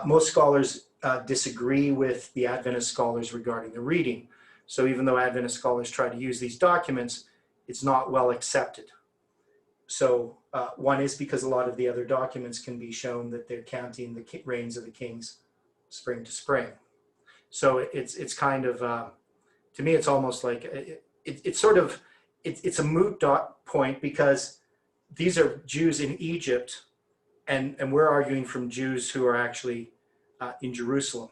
Most scholars disagree with the Adventist scholars regarding the reading. So even though Adventist scholars try to use these documents, it's not well accepted. So one is because a lot of the other documents can be shown that they're counting the reigns of the kings spring to spring. So it's kind of, to me, it's almost like, it's a moot point because these are Jews in Egypt, and we're arguing from Jews who are actually in Jerusalem.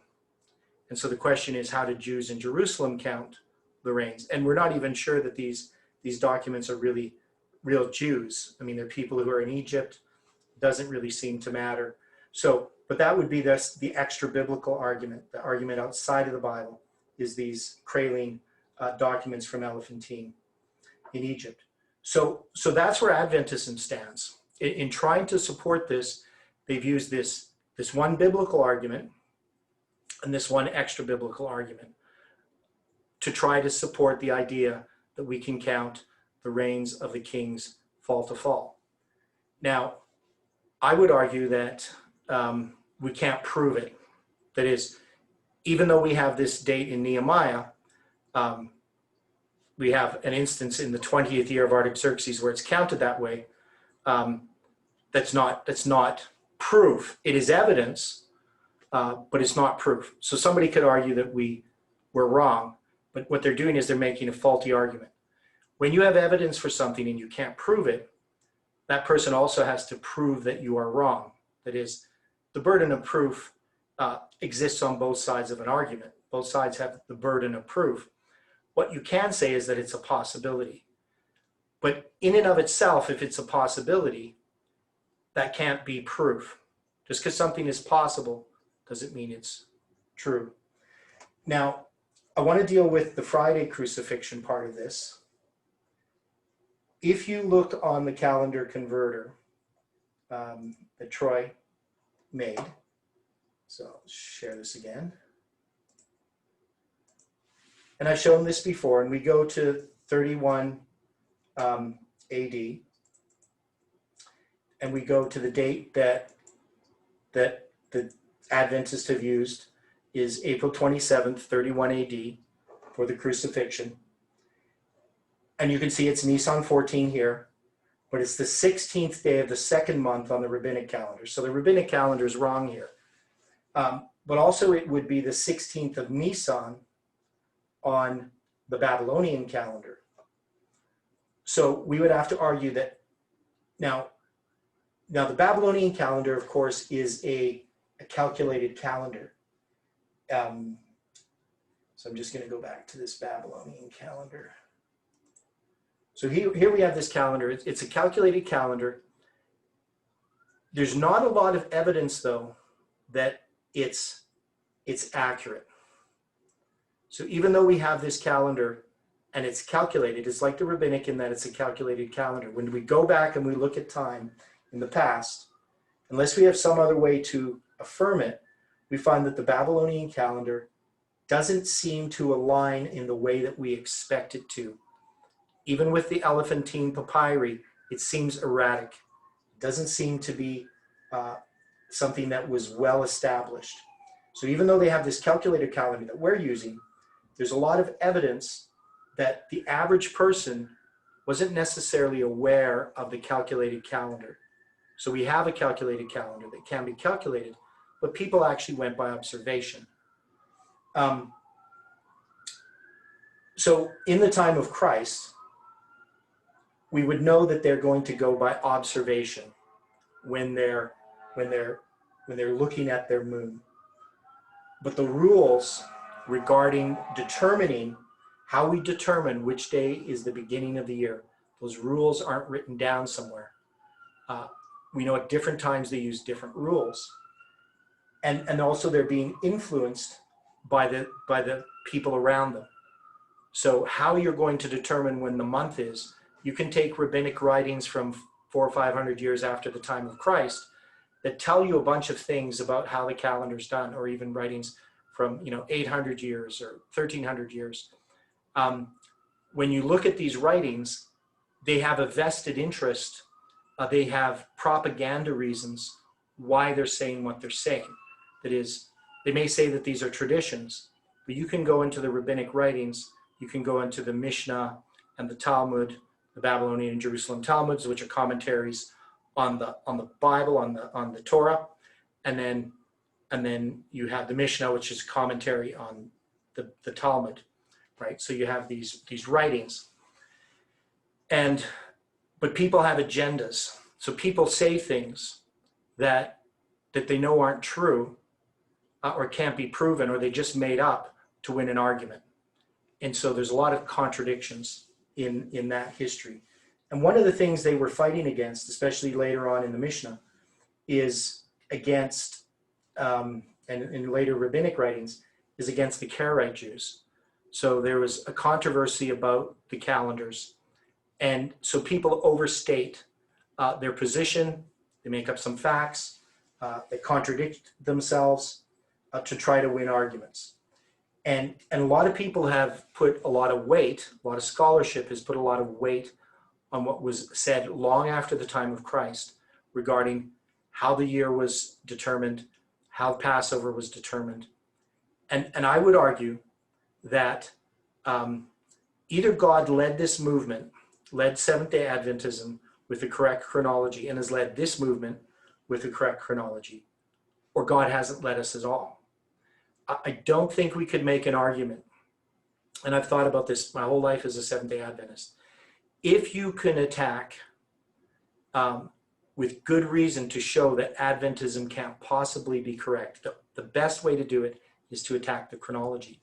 And so the question is, how did Jews in Jerusalem count the reigns? And we're not even sure that these documents are really real Jews. I mean, they're people who are in Egypt. Doesn't really seem to matter. So, but that would be the extra biblical argument. The argument outside of the Bible is these Kraline documents from Elephantine in Egypt. So that's where Adventism stands. In trying to support this, they've used this one biblical argument and this one extra biblical argument to try to support the idea that we can count the reigns of the kings fall to fall. Now, I would argue that we can't prove it. That is, even though we have this date in Nehemiah, we have an instance in the 20th year of Artaxerxes where it's counted that way. That's not proof. It is evidence, but it's not proof. So somebody could argue that we were wrong, but what they're doing is they're making a faulty argument. When you have evidence for something and you can't prove it, that person also has to prove that you are wrong. That is, the burden of proof exists on both sides of an argument. Both sides have the burden of proof. What you can say is that it's a possibility. But in and of itself, if it's a possibility, that can't be proof. Just because something is possible doesn't mean it's true. Now, I want to deal with the Friday crucifixion part of this. If you look on the calendar converter that Troy made, so I'll share this again. And I've shown this before, and we go to 31 AD, and we go to the date that the Adventists have used is April 27th, 31 AD for the crucifixion. And you can see it's Nisan 14 here, but it's the 16th day of the second month on the rabbinic calendar. So the rabbinic calendar is wrong here. But also it would be the 16th of Nisan on the Babylonian calendar. So we would have to argue that now the Babylonian calendar, of course, is a calculated calendar. So I'm just going to go back to this Babylonian calendar. So here we have this calendar. It's a calculated calendar. There's not a lot of evidence, though, that it's accurate. So even though we have this calendar and it's calculated, it's like the rabbinic in that it's a calculated calendar. When we go back and we look at time in the past, unless we have some other way to affirm it, we find that the Babylonian calendar doesn't seem to align in the way that we expect it to. Even with the Elephantine papyri, it seems erratic. It doesn't seem to be something that was well established. So even though they have this calculated calendar that we're using, there's a lot of evidence that the average person wasn't necessarily aware of the calculated calendar. So we have a calculated calendar that can be calculated, but people actually went by observation. So in the time of Christ, we would know that they're going to go by observation when they're looking at their moon. But the rules regarding determining how we determine which day is the beginning of the year, those rules aren't written down somewhere. We know at different times they use different rules. And also they're being influenced by the people around them. So how you're going to determine when the month is, you can take rabbinic writings from 400 or 500 years after the time of Christ that tell you a bunch of things about how the calendar's done, or even writings from 800 years or 1300 years. When you look at these writings, they have a vested interest. They have propaganda reasons why they're saying what they're saying. That is, they may say that these are traditions, but you can go into the rabbinic writings, you can go into the Mishnah and the Talmud, the Babylonian and Jerusalem Talmuds, which are commentaries on the Bible, on the Torah, and then you have the Mishnah, which is commentary on the Talmud, right? So you have these writings, but people have agendas. So people say things that they know aren't true, or can't be proven, or they just made up to win an argument. And so there's a lot of contradictions in that history. And one of the things they were fighting against, especially later on in the Mishnah, is against, and in later rabbinic writings, is against the Karaite Jews. So there was a controversy about the calendars. And so people overstate their position, they make up some facts, they contradict themselves to try to win arguments. And a lot of people have put a lot of weight, a lot of scholarship has put a lot of weight on what was said long after the time of Christ regarding how the year was determined, how Passover was determined. And I would argue that either God led this movement, led Seventh-day Adventism with the correct chronology, and has led this movement with the correct chronology, or God hasn't led us at all. I don't think we could make an argument, and I've thought about this my whole life as a Seventh-day Adventist. If you can attack with good reason to show that Adventism can't possibly be correct, the best way to do it is to attack the chronology.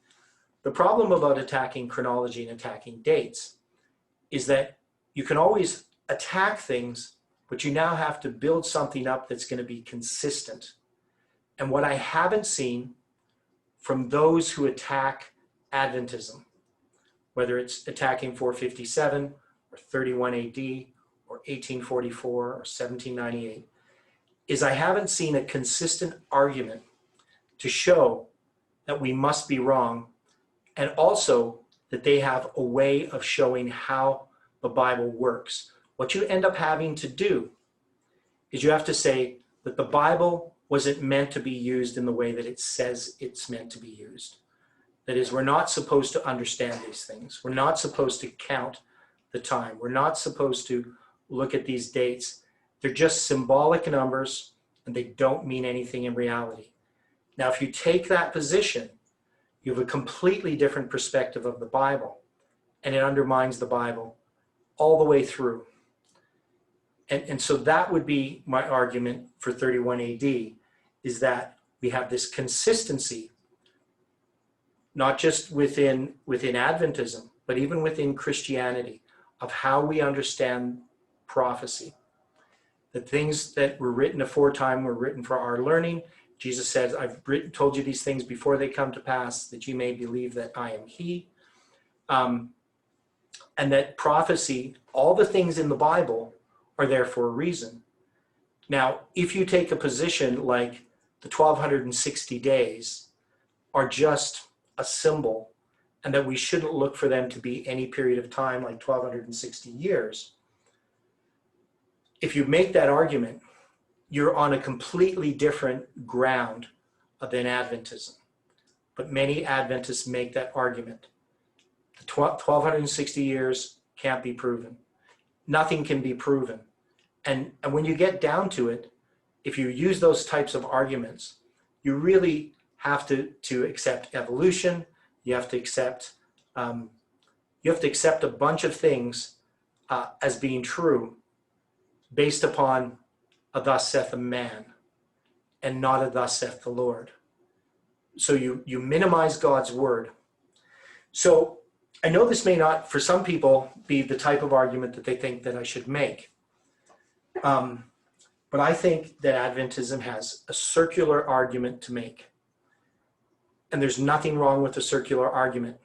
The problem about attacking chronology and attacking dates is that you can always attack things, but you now have to build something up that's going to be consistent. And what I haven't seen from those who attack Adventism, whether it's attacking 457 or 31 AD or 1844 or 1798, is I haven't seen a consistent argument to show that we must be wrong, and also that they have a way of showing how the Bible works. What you end up having to do is you have to say that the Bible wasn't meant to be used in the way that it says it's meant to be used. That is, we're not supposed to understand these things. We're not supposed to count the time. We're not supposed to look at these dates. They're just symbolic numbers and they don't mean anything in reality. Now, if you take that position, you have a completely different perspective of the Bible, and it undermines the Bible all the way through. And so that would be my argument for 31 AD, is that we have this consistency, not just within Adventism, but even within Christianity, of how we understand prophecy. The things that were written aforetime were written for our learning. Jesus says, I've told you these things before they come to pass, that you may believe that I am he. And that prophecy, all the things in the Bible, are there for a reason. Now, if you take a position like the 1260 days are just a symbol, and that we shouldn't look for them to be any period of time like 1260 years, if you make that argument, you're on a completely different ground than Adventism. But many Adventists make that argument. The 1260 years can't be proven. Nothing can be proven. And when you get down to it, if you use those types of arguments, you really have to accept evolution. You have to accept a bunch of things as being true based upon a thus saith a man and not a thus saith the Lord. So you minimize God's word. So I know this may not, for some people, be the type of argument that they think that I should make. But I think that Adventism has a circular argument to make. And there's nothing wrong with a circular argument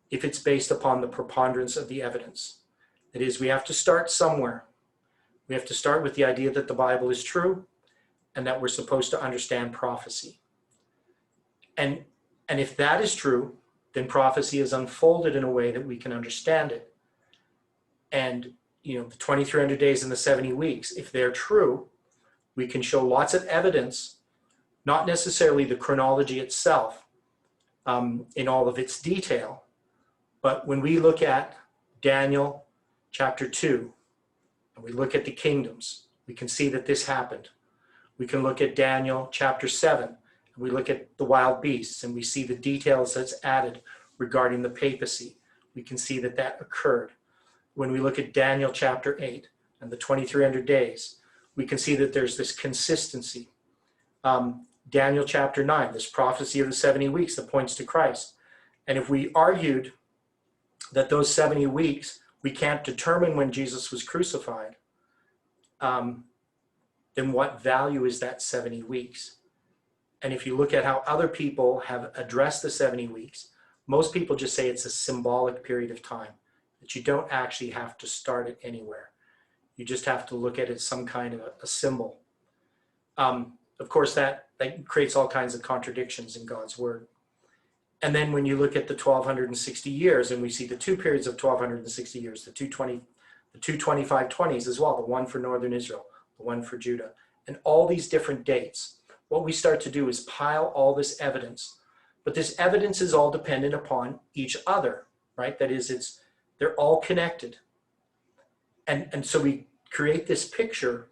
if it's based upon the preponderance of the evidence. That is, we have to start somewhere. We have to start with the idea that the Bible is true and that we're supposed to understand prophecy. And if that is true, then prophecy is unfolded in a way that we can understand it. And, the 2300 days and the 70 weeks, if they're true, we can show lots of evidence, not necessarily the chronology itself in all of its detail, but when we look at Daniel chapter 2, and we look at the kingdoms, we can see that this happened. We can look at Daniel chapter 7, and we look at the wild beasts, and we see the details that's added regarding the papacy. We can see that that occurred. When we look at Daniel chapter 8 and the 2300 days, we can see that there's this consistency. Daniel chapter 9, this prophecy of the 70 weeks that points to Christ. And if we argued that those 70 weeks, we can't determine when Jesus was crucified, then what value is that 70 weeks? And if you look at how other people have addressed the 70 weeks, most people just say it's a symbolic period of time, that you don't actually have to start it anywhere. You just have to look at it as some kind of a symbol. Of course, that creates all kinds of contradictions in God's word. And then when you look at the 1260 years, and we see the two periods of 1260 years, the 22520s as well, the one for Northern Israel, the one for Judah, and all these different dates, what we start to do is pile all this evidence. But this evidence is all dependent upon each other, right? That is, they're all connected. And so we create this picture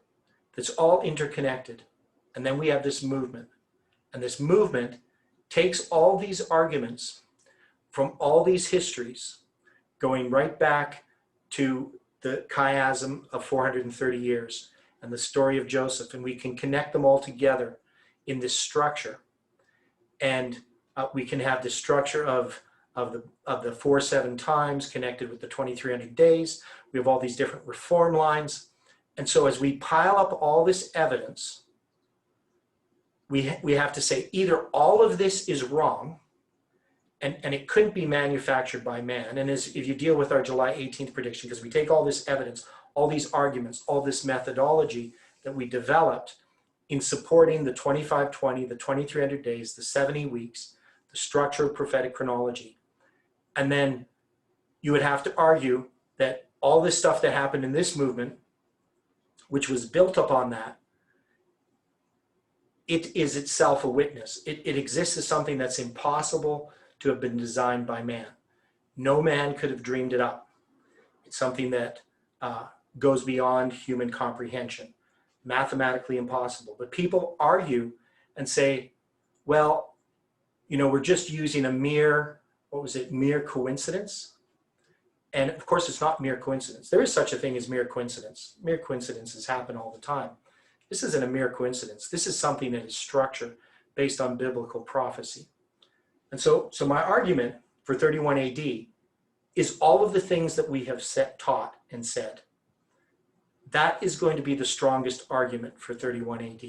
that's all interconnected. And then we have this movement. And this movement takes all these arguments from all these histories, going right back to the chiasm of 430 years and the story of Joseph, and we can connect them all together in this structure. And we can have the structure of the 4-7 times connected with the 2300 days. We have all these different reform lines. And so as we pile up all this evidence, we have to say either all of this is wrong, and it couldn't be manufactured by man. And if you deal with our July 18th prediction, because we take all this evidence, all these arguments, all this methodology that we developed in supporting the 2520, the 2300 days, the 70 weeks, the structure of prophetic chronology. And then you would have to argue that all this stuff that happened in this movement, which was built upon that, it is itself a witness. It exists as something that's impossible to have been designed by man. No man could have dreamed it up. something that goes beyond human comprehension, mathematically impossible. But people argue and say, well, you know, we're just using a mere, what was it, mere coincidence? And of course, it's not mere coincidence. There is such a thing as mere coincidence. Mere coincidences happen all the time. This isn't a mere coincidence. This is something that is structured based on biblical prophecy. And so my argument for 31 AD is all of the things that we have taught and said. That is going to be the strongest argument for 31 AD.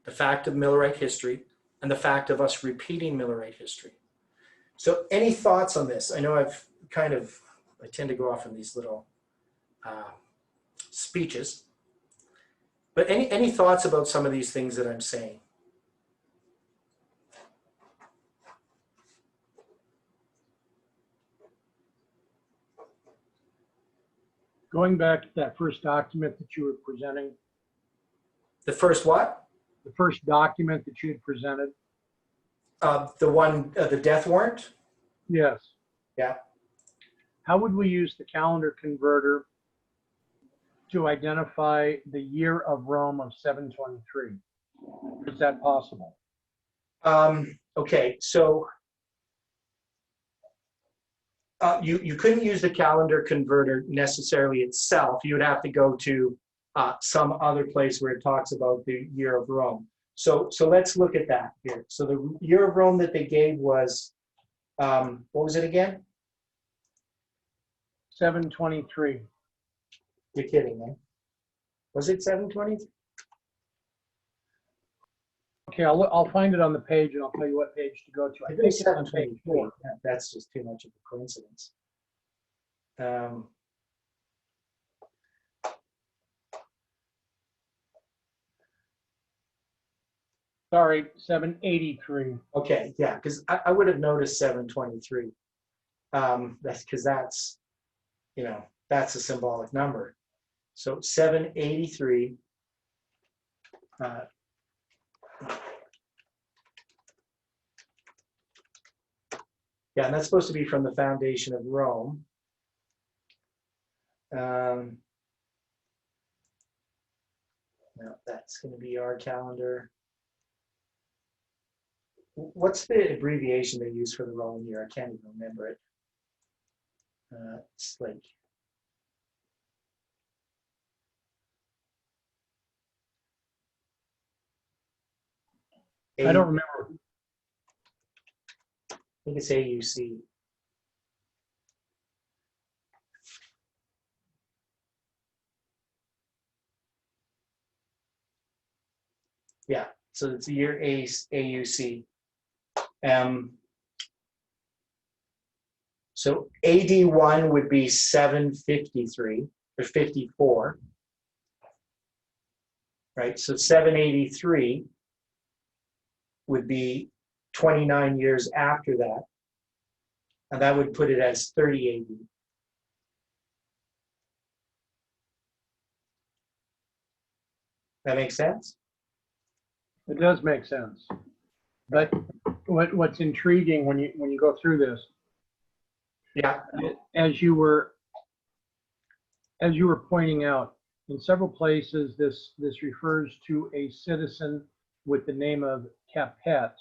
The fact of Millerite history and the fact of us repeating Millerite history. So any thoughts on this? I know I tend to go off in these little speeches, but any thoughts about some of these things that I'm saying? Going back to that first document that you were presenting, The first what? the first document that you had presented. The one, the death warrant? Yes. Yeah. How would we use the calendar converter to identify the year of Rome of 723? Is that possible? Okay, so you couldn't use the calendar converter necessarily itself. You would have to go to some other place where it talks about the year of Rome. So let's look at that here. So the year of Rome that they gave was, what was it again? 723. You're kidding me. Was it 723? Okay, I'll find it on the page and I'll tell you what page to go to. I think it's 723. That's just too much of a coincidence. Sorry, 783. Okay, yeah, because I would have noticed 723. That's because that's, you know, that's a symbolic number. So 783. Yeah, and that's supposed to be from the foundation of Rome. Now that's going to be our calendar. What's the abbreviation they use for the Roman year? I can't even remember it. It's like I don't remember. I think it's AUC. Yeah, so it's the year AUC. So AD1 would be 753 or 54, right? So 783 would be 29 years after that, and that would put it as 30 AD. That makes sense? It does make sense. But what's intriguing when you go through this, Yeah. as you were pointing out, in several places this refers to a citizen with the name of Capet,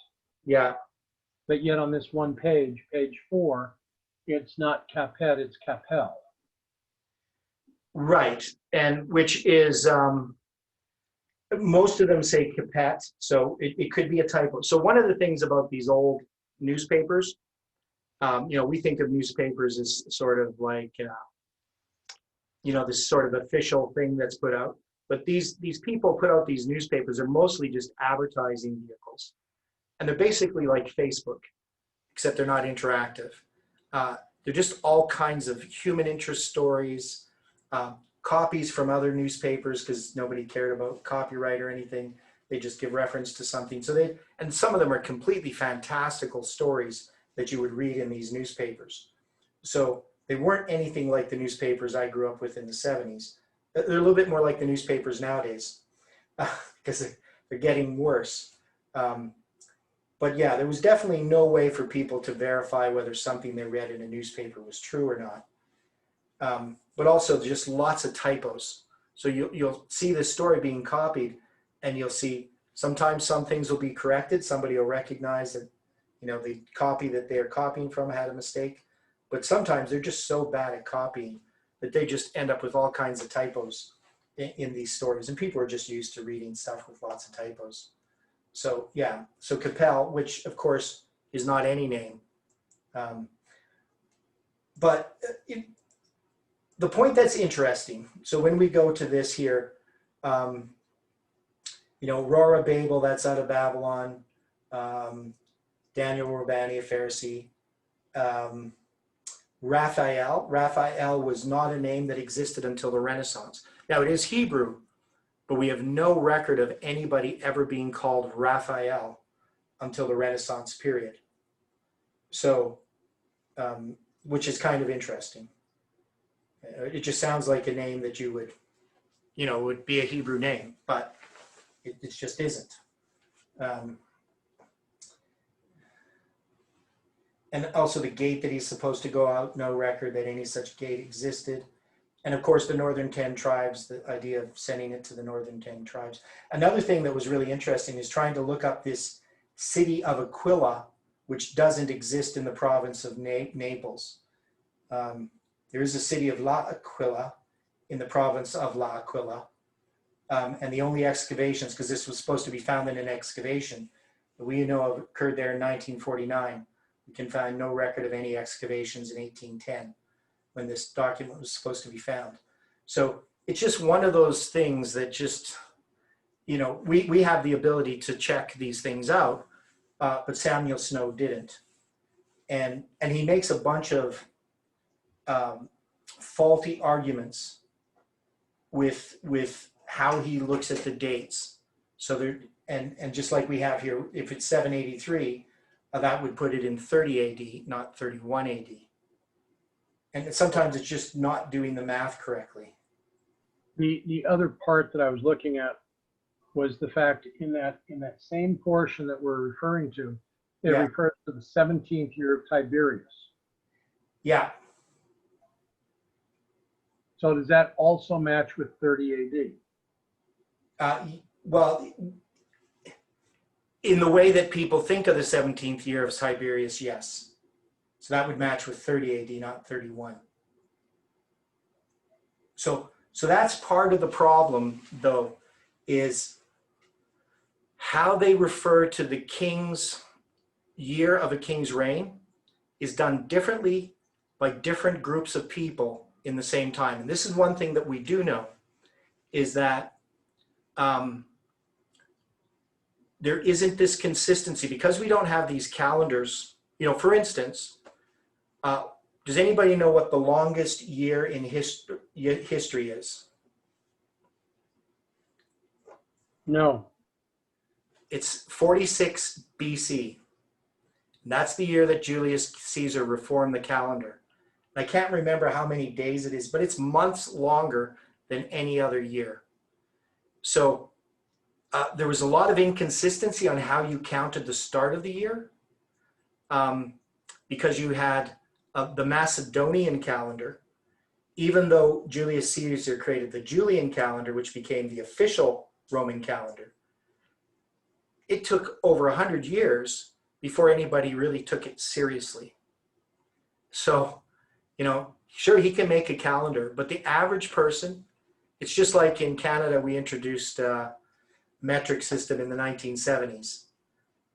Yeah. but yet on this one page, page 4, it's not Capet, it's Capel. Right, and which is, most of them say Capet, so it could be a typo. So one of the things about these old newspapers, you know, we think of newspapers as sort of like, you know, this sort of official thing that's put out. But these people put out these newspapers are mostly just advertising vehicles. And they're basically like Facebook, except they're not interactive. They're just all kinds of human interest stories, copies from other newspapers because nobody cared about copyright or anything. They just give reference to something. So and some of them are completely fantastical stories that you would read in these newspapers. So they weren't anything like the newspapers I grew up with in the 70s. They're a little bit more like the newspapers nowadays because they're getting worse. But yeah, there was definitely no way for people to verify whether something they read in a newspaper was true or not. but also just lots of typos. So you'll see this story being copied, and you'll see sometimes some things will be corrected. Somebody will recognize that, the copy that they're copying from had a mistake, but sometimes they're just so bad at copying that they just end up with all kinds of typos in these stories. And people are just used to reading stuff with lots of typos. So yeah, so Capel, which of course is not any name. But the point that's interesting, so when we go to this here, Rora Babel, that's out of Babylon, Daniel Robani, a Pharisee, Raphael was not a name that existed until the Renaissance. Now it is Hebrew, but we have no record of anybody ever being called Raphael until the Renaissance period. So, which is kind of interesting. It just sounds like a name that you would, would be a Hebrew name, but it just isn't. And also the gate that he's supposed to go out, no record that any such gate existed. And of course, the northern 10 tribes, the idea of sending it to the northern 10 tribes. Another thing that was really interesting is trying to look up this city of Aquila, which doesn't exist in the province of Naples. There is a city of La Aquila in the province of La Aquila. And the only excavations, because this was supposed to be found in an excavation that we know of occurred there in 1949. We can find no record of any excavations in 1810 when this document was supposed to be found. So it's just one of those things that just, we have the ability to check these things out, but Samuel Snow didn't. And he makes a bunch of faulty arguments with how he looks at the dates. So there, and just like we have here, if it's 783, that would put it in 30 AD, not 31 AD. And sometimes it's just not doing the math correctly. The other part that I was looking at was the fact in that same portion that we're referring to, it refers to the 17th year of Tiberius. Yeah. So does that also match with 30 AD? Well, in the way that people think of the 17th year of Tiberius, yes. So that would match with 30 AD, not 31. So that's part of the problem, though, is how they refer to the king's year of a king's reign is done differently by different groups of people in the same time. And this is one thing that we do know, is that there isn't this consistency because we don't have these calendars. For instance, does anybody know what the longest year in history is? No. It's 46 BC. And that's the year that Julius Caesar reformed the calendar. And I can't remember how many days it is, but it's months longer than any other year. So there was a lot of inconsistency on how you counted the start of the year, because you had the Macedonian calendar, even though Julius Caesar created the Julian calendar, which became the official Roman calendar. It took over 100 years before anybody really took it seriously. So, sure, he can make a calendar, but the average person, it's just like in Canada, we introduced metric system in the 1970s.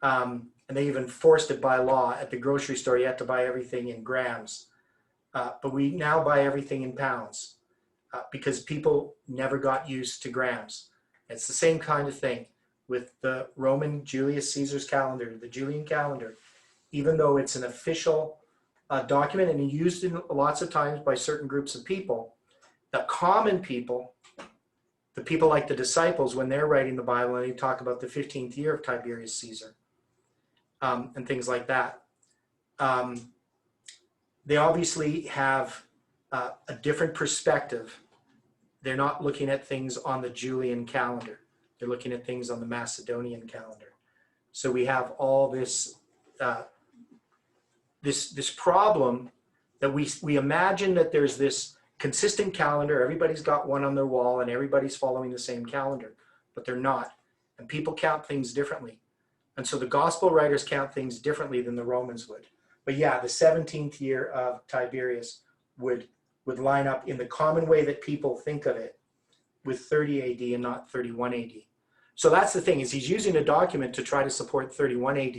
And they even forced it by law. At the grocery store, you had to buy everything in grams. But we now buy everything in pounds because people never got used to grams. It's the same kind of thing with the Roman Julius Caesar's calendar, the Julian calendar. Even though it's an official document and used in lots of times by certain groups of people, the common people, the people like the disciples, when they're writing the Bible and they talk about the 15th year of Tiberius Caesar and things like that, they obviously have a different perspective. They're not looking at things on the Julian calendar. They're looking at things on the Macedonian calendar. So we have all this this problem that we imagine that there's this consistent calendar. Everybody's got one on their wall and everybody's following the same calendar, but they're not. And people count things differently. And so the gospel writers count things differently than the Romans would. But yeah, the 17th year of Tiberius would line up in the common way that people think of it with 30 AD and not 31 AD. So that's the thing, is he's using a document to try to support 31 AD,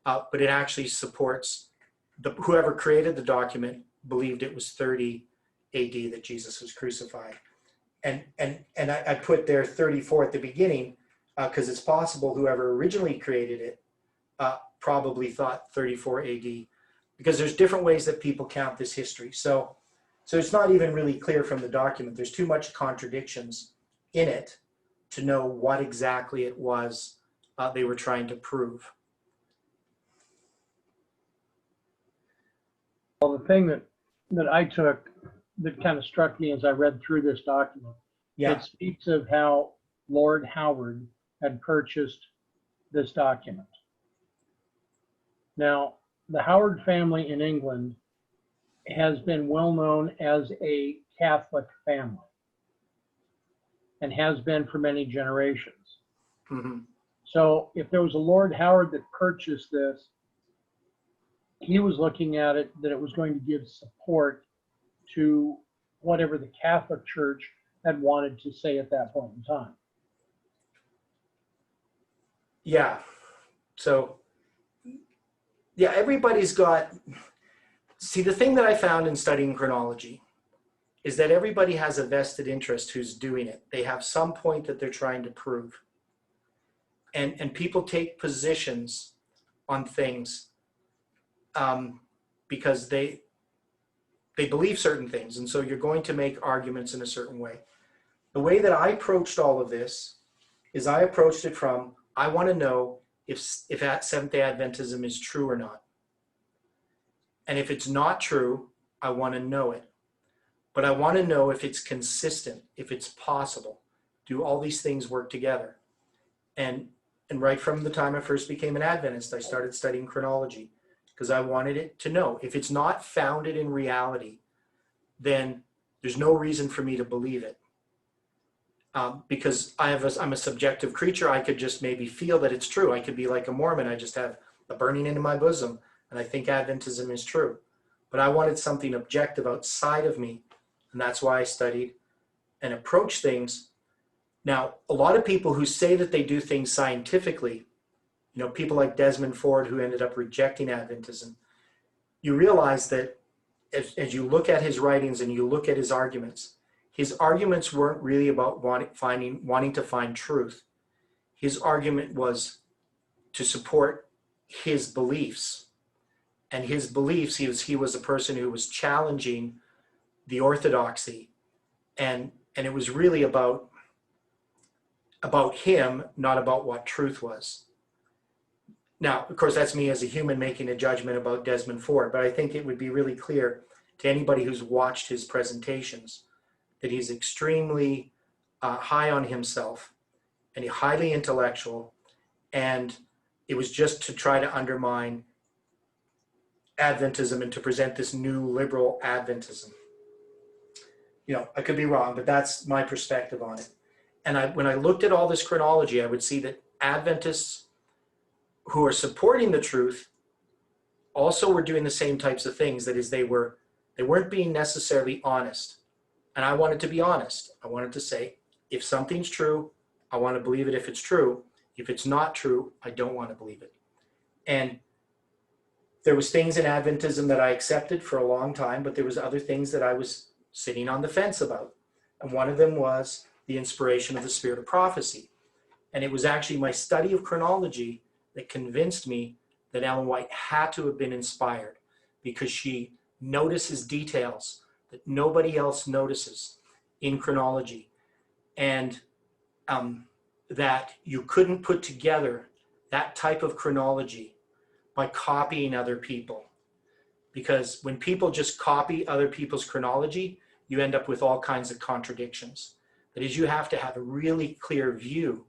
but it actually supports whoever created the document believed it was 30 AD that Jesus was crucified. And I put there 34 at the beginning because it's possible whoever originally created it probably thought 34 AD, because there's different ways that people count this history. So it's not even really clear from the document. There's too much contradictions in it to know what exactly it was they were trying to prove. Well, the thing that I took that kind of struck me as I read through this document, Yeah, it speaks of how Lord Howard had purchased this document. Now, the Howard family in England has been well known as a Catholic family and has been for many generations. mm-hmm. So if there was a Lord Howard that purchased this, he was looking at it that it was going to give support to whatever the Catholic Church had wanted to say at that point in time. Yeah. So, yeah, everybody's got, see, the thing that I found in studying chronology is that everybody has a vested interest who's doing it. They have some point that they're trying to prove. And people take positions on things because they believe certain things. And so you're going to make arguments in a certain way. The way that I approached all of this is I approached it from, I want to know if Seventh-day Adventism is true or not. And if it's not true, I want to know it. But I want to know if it's consistent, if it's possible. Do all these things work together? And right from the time I first became an Adventist, I started studying chronology because I wanted it to know. If it's not founded in reality, then there's no reason for me to believe it. Because I'm a subjective creature. I could just maybe feel that it's true. I could be like a Mormon. I just have a burning into my bosom, and I think Adventism is true. But I wanted something objective outside of me, and that's why I studied and approached things. Now, a lot of people who say that they do things scientifically, you know, people like Desmond Ford who ended up rejecting Adventism, you realize that as you look at his writings and you look at his arguments weren't really about wanting to find truth. His argument was to support his beliefs. And his beliefs, he was a person who was challenging the orthodoxy. And it was really about him, not about what truth was. Now, of course, that's me as a human making a judgment about Desmond Ford, but I think it would be really clear to anybody who's watched his presentations that he's extremely high on himself and he's highly intellectual, and it was just to try to undermine Adventism and to present this new liberal Adventism. You know, I could be wrong, but that's my perspective on it. And when I looked at all this chronology, I would see that Adventists who are supporting the truth also were doing the same types of things. That is, they weren't being necessarily honest. And I wanted to be honest. I wanted to say, if something's true, I want to believe it if it's true. If it's not true, I don't want to believe it. And there was things in Adventism that I accepted for a long time, but there was other things that I was sitting on the fence about. And one of them was the inspiration of the spirit of prophecy. And it was actually my study of chronology that convinced me that Ellen White had to have been inspired, because she notices details that nobody else notices in chronology, and that you couldn't put together that type of chronology by copying other people. Because when people just copy other people's chronology, you end up with all kinds of contradictions. That is, you have to have a really clear view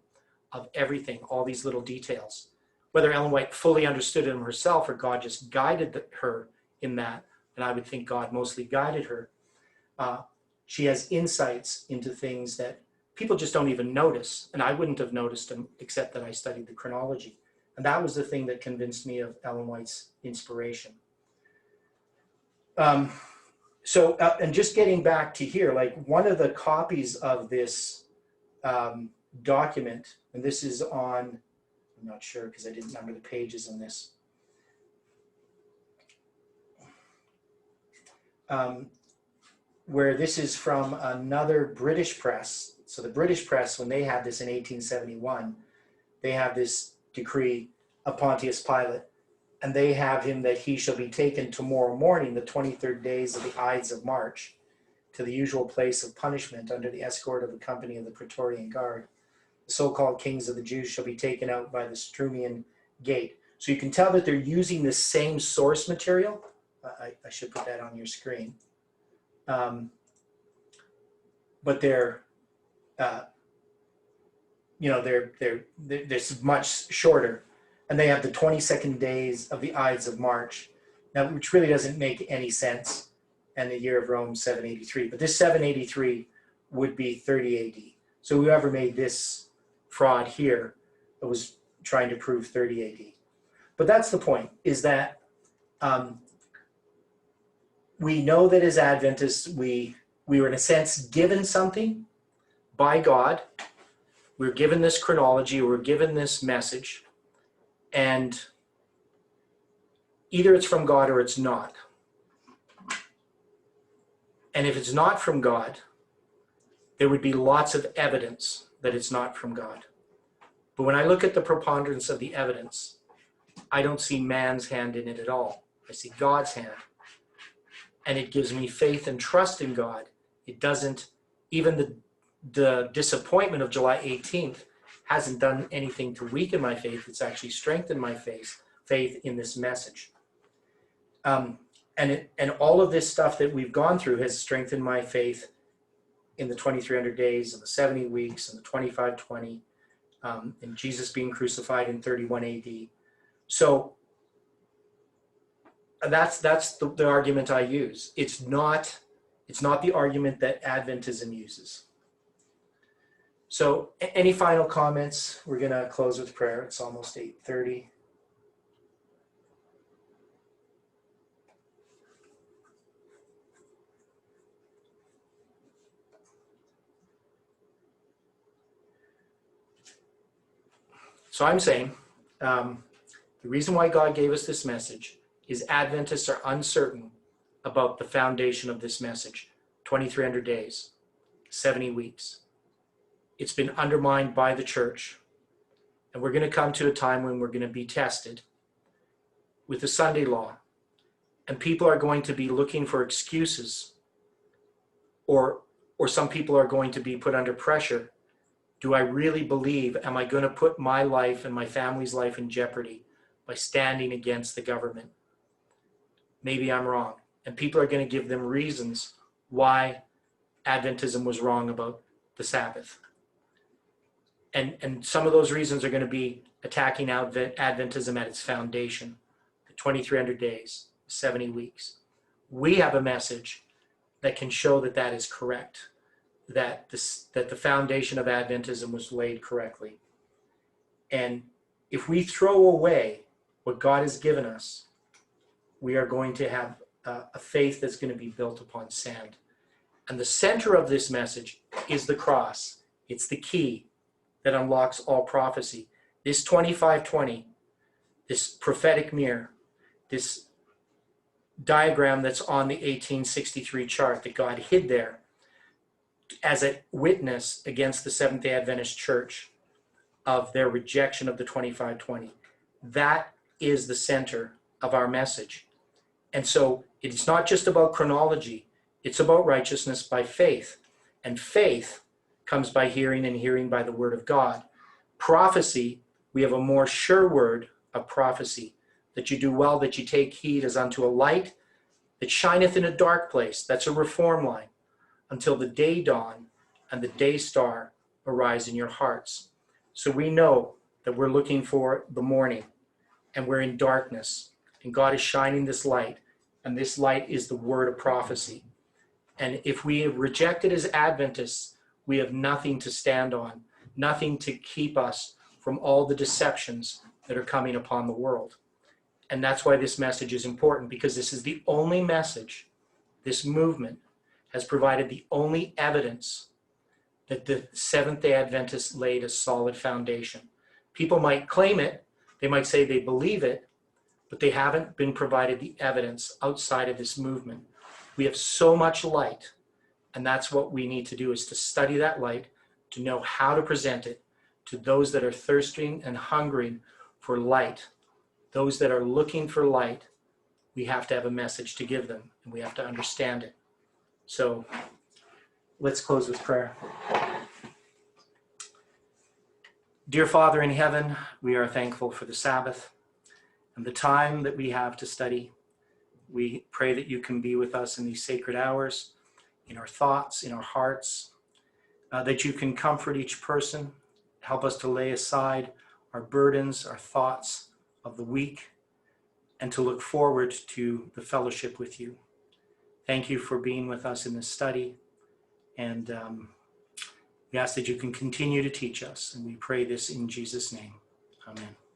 of everything, all these little details. Whether Ellen White fully understood them herself or God just guided her in that, and I would think God mostly guided her. She has insights into things that people just don't even notice. And I wouldn't have noticed them except that I studied the chronology. And that was the thing that convinced me of Ellen White's inspiration. And just getting back to here, like one of the copies of this document, and this is on, I'm not sure because I didn't number the pages in this. Where this is from another British press. So the British press, when they had this in 1871, they have this decree of Pontius Pilate, and they have him that he shall be taken tomorrow morning, the 23rd days of the Ides of March, to the usual place of punishment under the escort of a company of the Praetorian Guard. The so-called kings of the Jews shall be taken out by the Strumian gate. So you can tell that they're using the same source material. I should put that on your screen. But they're much shorter, and they have the 22nd days of the Ides of March, now which really doesn't make any sense, and the year of Rome 783. But this 783 would be 30 AD. So whoever made this fraud here was trying to prove 30 AD. But that's the point, is that we know that as Adventists, we were in a sense given something by God. We're given this chronology, we're given this message, and either it's from God or it's not. And if it's not from God, there would be lots of evidence that it's not from God. But when I look at the preponderance of the evidence, I don't see man's hand in it at all. I see God's hand. And it gives me faith and trust in God. It doesn't, even the disappointment of July 18th hasn't done anything to weaken my faith. It's actually strengthened my faith in this message. And all of this stuff that we've gone through has strengthened my faith in the 2300 days and the 70 weeks and the 2520, and Jesus being crucified in 31 AD. So that's the argument I use. It's not the argument that Adventism uses. So any final comments? We're going to close with prayer. It's almost 8:30. So I'm saying the reason why God gave us this message is Adventists are uncertain about the foundation of this message. 2300 days, 70 weeks. It's been undermined by the church. And we're going to come to a time when we're going to be tested with the Sunday law. And people are going to be looking for excuses, or some people are going to be put under pressure. Do I really believe, am I going to put my life and my family's life in jeopardy by standing against the government? Maybe I'm wrong. And people are going to give them reasons why Adventism was wrong about the Sabbath. And some of those reasons are going to be attacking Adventism at its foundation, the 2300 days, 70 weeks. We have a message that can show that that is correct, that the foundation of Adventism was laid correctly. And if we throw away what God has given us, we are going to have a faith that's going to be built upon sand. And the center of this message is the cross. It's the key that unlocks all prophecy. This 2520, this prophetic mirror, this diagram that's on the 1863 chart that God hid there as a witness against the Seventh-day Adventist Church of their rejection of the 2520. That is the center of our message. And so it's not just about chronology, it's about righteousness by faith. And faith comes by hearing, and hearing by the word of God. Prophecy, we have a more sure word of prophecy, that you do well, that you take heed as unto a light that shineth in a dark place. That's a reform line. Until the day dawn and the day star arise in your hearts. So we know that we're looking for the morning, and we're in darkness, and God is shining this light, and this light is the word of prophecy. And if we have rejected as Adventists, we have nothing to stand on, nothing to keep us from all the deceptions that are coming upon the world. And that's why this message is important, because this is the only message, this movement has provided the only evidence that the Seventh-day Adventists laid a solid foundation. People might claim it, they might say they believe it, but they haven't been provided the evidence outside of this movement. We have so much light, and that's what we need to do, is to study that light, to know how to present it to those that are thirsting and hungering for light. Those that are looking for light, we have to have a message to give them, and we have to understand it. So let's close with prayer. Dear Father in heaven, we are thankful for the Sabbath and the time that we have to study. We pray that you can be with us in these sacred hours, in our thoughts, in our hearts, that you can comfort each person, help us to lay aside our burdens, our thoughts of the week, and to look forward to the fellowship with you. Thank you for being with us in this study, and we ask that you can continue to teach us, and we pray this in Jesus' name. Amen.